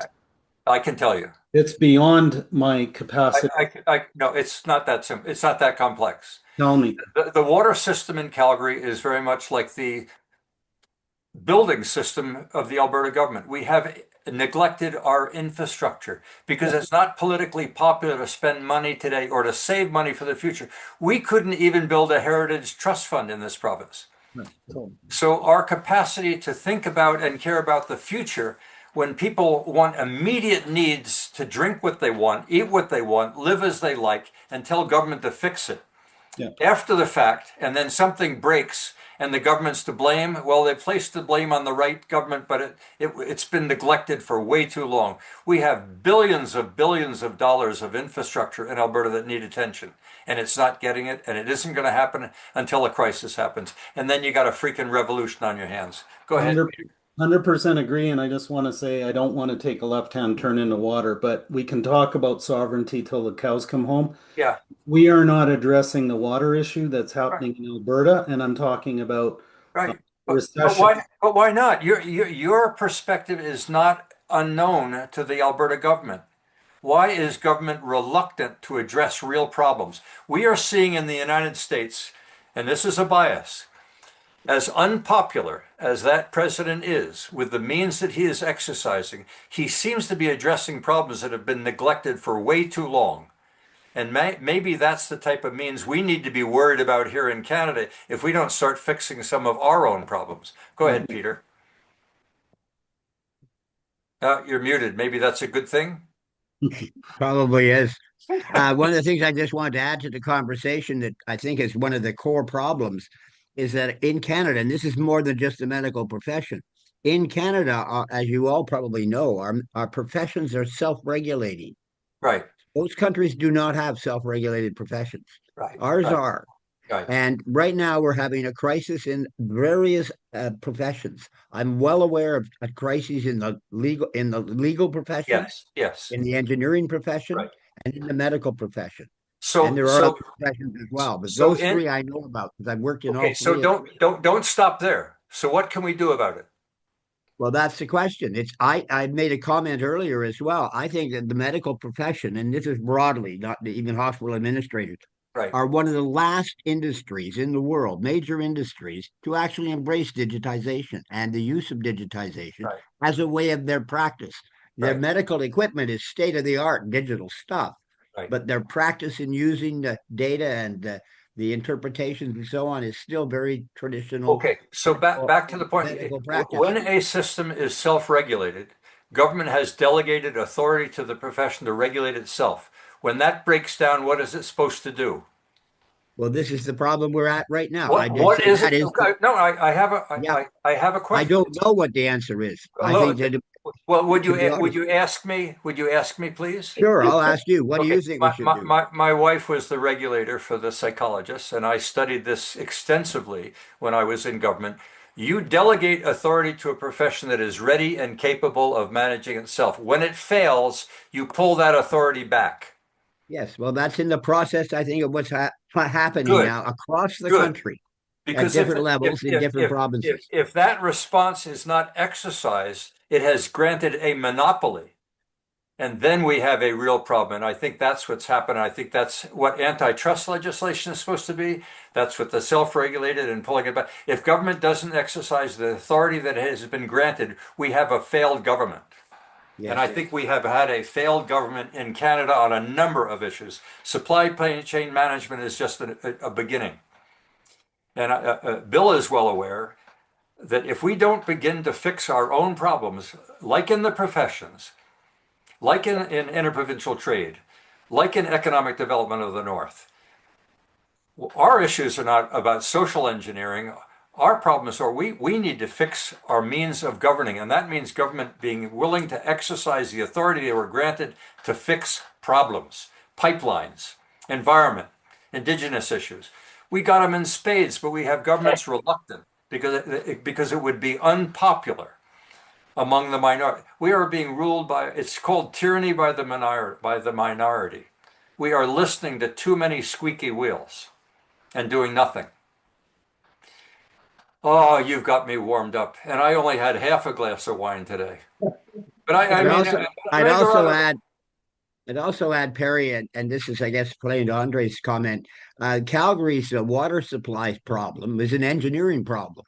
[SPEAKER 1] I can tell you.
[SPEAKER 10] It's beyond my capacity.
[SPEAKER 1] No, it's not that simple. It's not that complex.
[SPEAKER 10] Tell me.
[SPEAKER 1] The water system in Calgary is very much like the building system of the Alberta government. We have neglected our infrastructure because it's not politically popular to spend money today or to save money for the future. We couldn't even build a heritage trust fund in this province. So our capacity to think about and care about the future, when people want immediate needs to drink what they want, eat what they want, live as they like, and tell government to fix it.
[SPEAKER 10] Yeah.
[SPEAKER 1] After the fact, and then something breaks and the government's to blame, well, they placed the blame on the right government, but it's been neglected for way too long. We have billions of dollars of infrastructure in Alberta that need attention, and it's not getting it, and it isn't going to happen until a crisis happens. And then you got a freaking revolution on your hands. Go ahead.
[SPEAKER 10] 100% agree, and I just want to say I don't want to take a left-hand turn into water, but we can talk about sovereignty till the cows come home.
[SPEAKER 1] Yeah.
[SPEAKER 10] We are not addressing the water issue that's happening in Alberta, and I'm talking about
[SPEAKER 1] Right.
[SPEAKER 10] recession.
[SPEAKER 1] But why not? Your perspective is not unknown to the Alberta government. Why is government reluctant to address real problems? We are seeing in the United States, and this is a bias, as unpopular as that president is, with the means that he is exercising, he seems to be addressing problems that have been neglected for way too long. And maybe that's the type of means we need to be worried about here in Canada if we don't start fixing some of our own problems. Go ahead, Peter. You're muted. Maybe that's a good thing?
[SPEAKER 3] Probably is. One of the things I just wanted to add to the conversation that I think is one of the core problems is that in Canada, and this is more than just the medical profession, in Canada, as you all probably know, our professions are self-regulating.
[SPEAKER 1] Right.
[SPEAKER 3] Most countries do not have self-regulated professions.
[SPEAKER 1] Right.
[SPEAKER 3] Ours
[SPEAKER 1] Right.
[SPEAKER 3] are.
[SPEAKER 1] Right.
[SPEAKER 3] And right now we're having a crisis in various professions. I'm well aware of a crisis in the legal profession,
[SPEAKER 1] Yes. Yes.
[SPEAKER 3] in the engineering profession,
[SPEAKER 1] Right.
[SPEAKER 3] and in the medical profession.
[SPEAKER 1] So,
[SPEAKER 3] And there are other professions as well, but
[SPEAKER 1] so
[SPEAKER 3] those three I know about because I've worked in all
[SPEAKER 1] okay. So
[SPEAKER 3] three of them.
[SPEAKER 1] don't stop there. So what can we do about it?
[SPEAKER 3] Well, that's the question. I made a comment earlier as well. I think that the medical profession, and this is broadly, not even hospital administrators,
[SPEAKER 1] Right.
[SPEAKER 3] are one of the last industries in the world, major industries, to actually embrace digitization and the use of digitization
[SPEAKER 1] Right.
[SPEAKER 3] as a way of their practice. Their
[SPEAKER 1] Right.
[SPEAKER 3] medical equipment is state-of-the-art digital stuff,
[SPEAKER 1] Right.
[SPEAKER 3] but their practice in using the data and the interpretations and so on is still very traditional.
[SPEAKER 1] Okay, so back to the point.
[SPEAKER 3] medical practice.
[SPEAKER 1] When a system is self-regulated, government has delegated authority to the profession to regulate itself. When that breaks down, what is it supposed to do?
[SPEAKER 3] Well, this is the problem we're at right now.
[SPEAKER 1] What is it? No, I have
[SPEAKER 3] Yeah.
[SPEAKER 1] I have a
[SPEAKER 3] I
[SPEAKER 1] question.
[SPEAKER 3] don't know what the answer is. I
[SPEAKER 1] Look,
[SPEAKER 3] think that
[SPEAKER 1] well, would
[SPEAKER 3] to be
[SPEAKER 1] you
[SPEAKER 3] honest.
[SPEAKER 1] ask me? Would you ask me, please?
[SPEAKER 3] Sure, I'll ask you. What do
[SPEAKER 1] Okay,
[SPEAKER 3] you think we should do?
[SPEAKER 1] my wife was the regulator for the psychologists, and I studied this extensively when I was in government. You delegate authority to a profession that is ready and capable of managing itself. When it fails, you pull that authority back.
[SPEAKER 3] Yes, well, that's in the process, I think, of what's happening
[SPEAKER 1] Good.
[SPEAKER 3] now across the
[SPEAKER 1] Good.
[SPEAKER 3] country at
[SPEAKER 1] Because
[SPEAKER 3] different levels in different provinces.
[SPEAKER 1] if that response is not exercised, it has granted a monopoly. And then we have a real problem. And I think that's what's happened. I think that's what antitrust legislation is supposed to be. That's what the self-regulated and pulling it back. If government doesn't exercise the authority that has been granted, we have a failed government.
[SPEAKER 3] Yes.
[SPEAKER 1] And I think we have had a failed government in Canada on a number of issues. Supply chain management is just a beginning. And Bill is well aware that if we don't begin to fix our own problems, like in the professions, like in interprovincial trade, like in economic development of the North, our issues are not about social engineering. Our problems are we need to fix our means of governing, and that means government being willing to exercise the authority they were granted to fix problems, pipelines, environment, indigenous issues. We got them in spades, but we have governments reluctant because it would be unpopular among the minority. We are being ruled by, it's called tyranny by the minority. We are listening to too many squeaky wheels and doing nothing. Oh, you've got me warmed up. And I only had half a glass of wine today. But I
[SPEAKER 3] I'd
[SPEAKER 1] mean,
[SPEAKER 3] also, I'd
[SPEAKER 1] later
[SPEAKER 3] also
[SPEAKER 1] on,
[SPEAKER 3] add, I'd also add, Perry, and this is, I guess, playing to Andre's comment. Calgary's water supply problem is an engineering problem.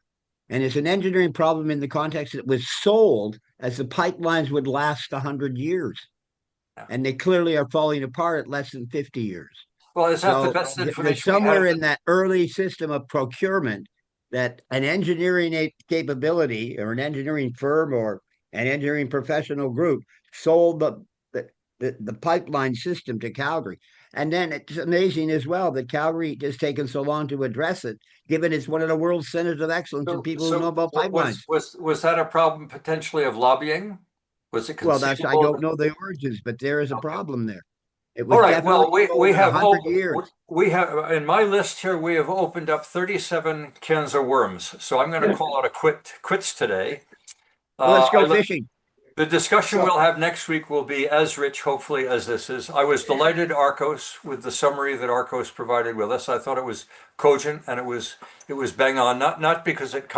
[SPEAKER 3] And it's an engineering problem in the context that it was sold as the pipelines would last 100 years. And they clearly are falling apart at less than 50 years.
[SPEAKER 1] well, is that the
[SPEAKER 3] So
[SPEAKER 1] best
[SPEAKER 3] there's
[SPEAKER 1] information we
[SPEAKER 3] somewhere
[SPEAKER 1] have?
[SPEAKER 3] in that early system of procurement that an engineering capability or an engineering firm or an engineering professional group sold the pipeline system to Calgary. And then it's amazing as well that Calgary has taken so long to address it, given it's one of the world's centers of excellence and people who know about pipelines.
[SPEAKER 1] Was that a problem potentially of lobbying? Was it
[SPEAKER 3] Well, I
[SPEAKER 1] conceivable?
[SPEAKER 3] don't know the origins, but there is a
[SPEAKER 1] Okay.
[SPEAKER 3] problem there. It
[SPEAKER 1] All
[SPEAKER 3] was
[SPEAKER 1] right.
[SPEAKER 3] definitely
[SPEAKER 1] Well, we
[SPEAKER 3] sold in
[SPEAKER 1] have
[SPEAKER 3] 100 years.
[SPEAKER 1] we have in my list here we have opened up 37 cans of worms. So I'm going to call it a quits today.
[SPEAKER 3] Well, let's go
[SPEAKER 1] I look
[SPEAKER 3] fishing.
[SPEAKER 1] The discussion
[SPEAKER 3] So
[SPEAKER 1] we'll have next week will be as rich, hopefully, as this is. I was delighted, ARCOS, with the summary that ARCOS provided with us. I thought it was cogent and it was bang on. Not because it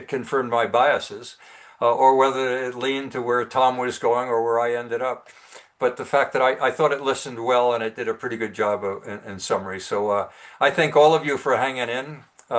[SPEAKER 1] confirmed my biases, or whether it leaned to where Tom was going or where I ended up, but the fact that I thought it listened well and it did a pretty good job in summary. So I thank all of you for hanging in.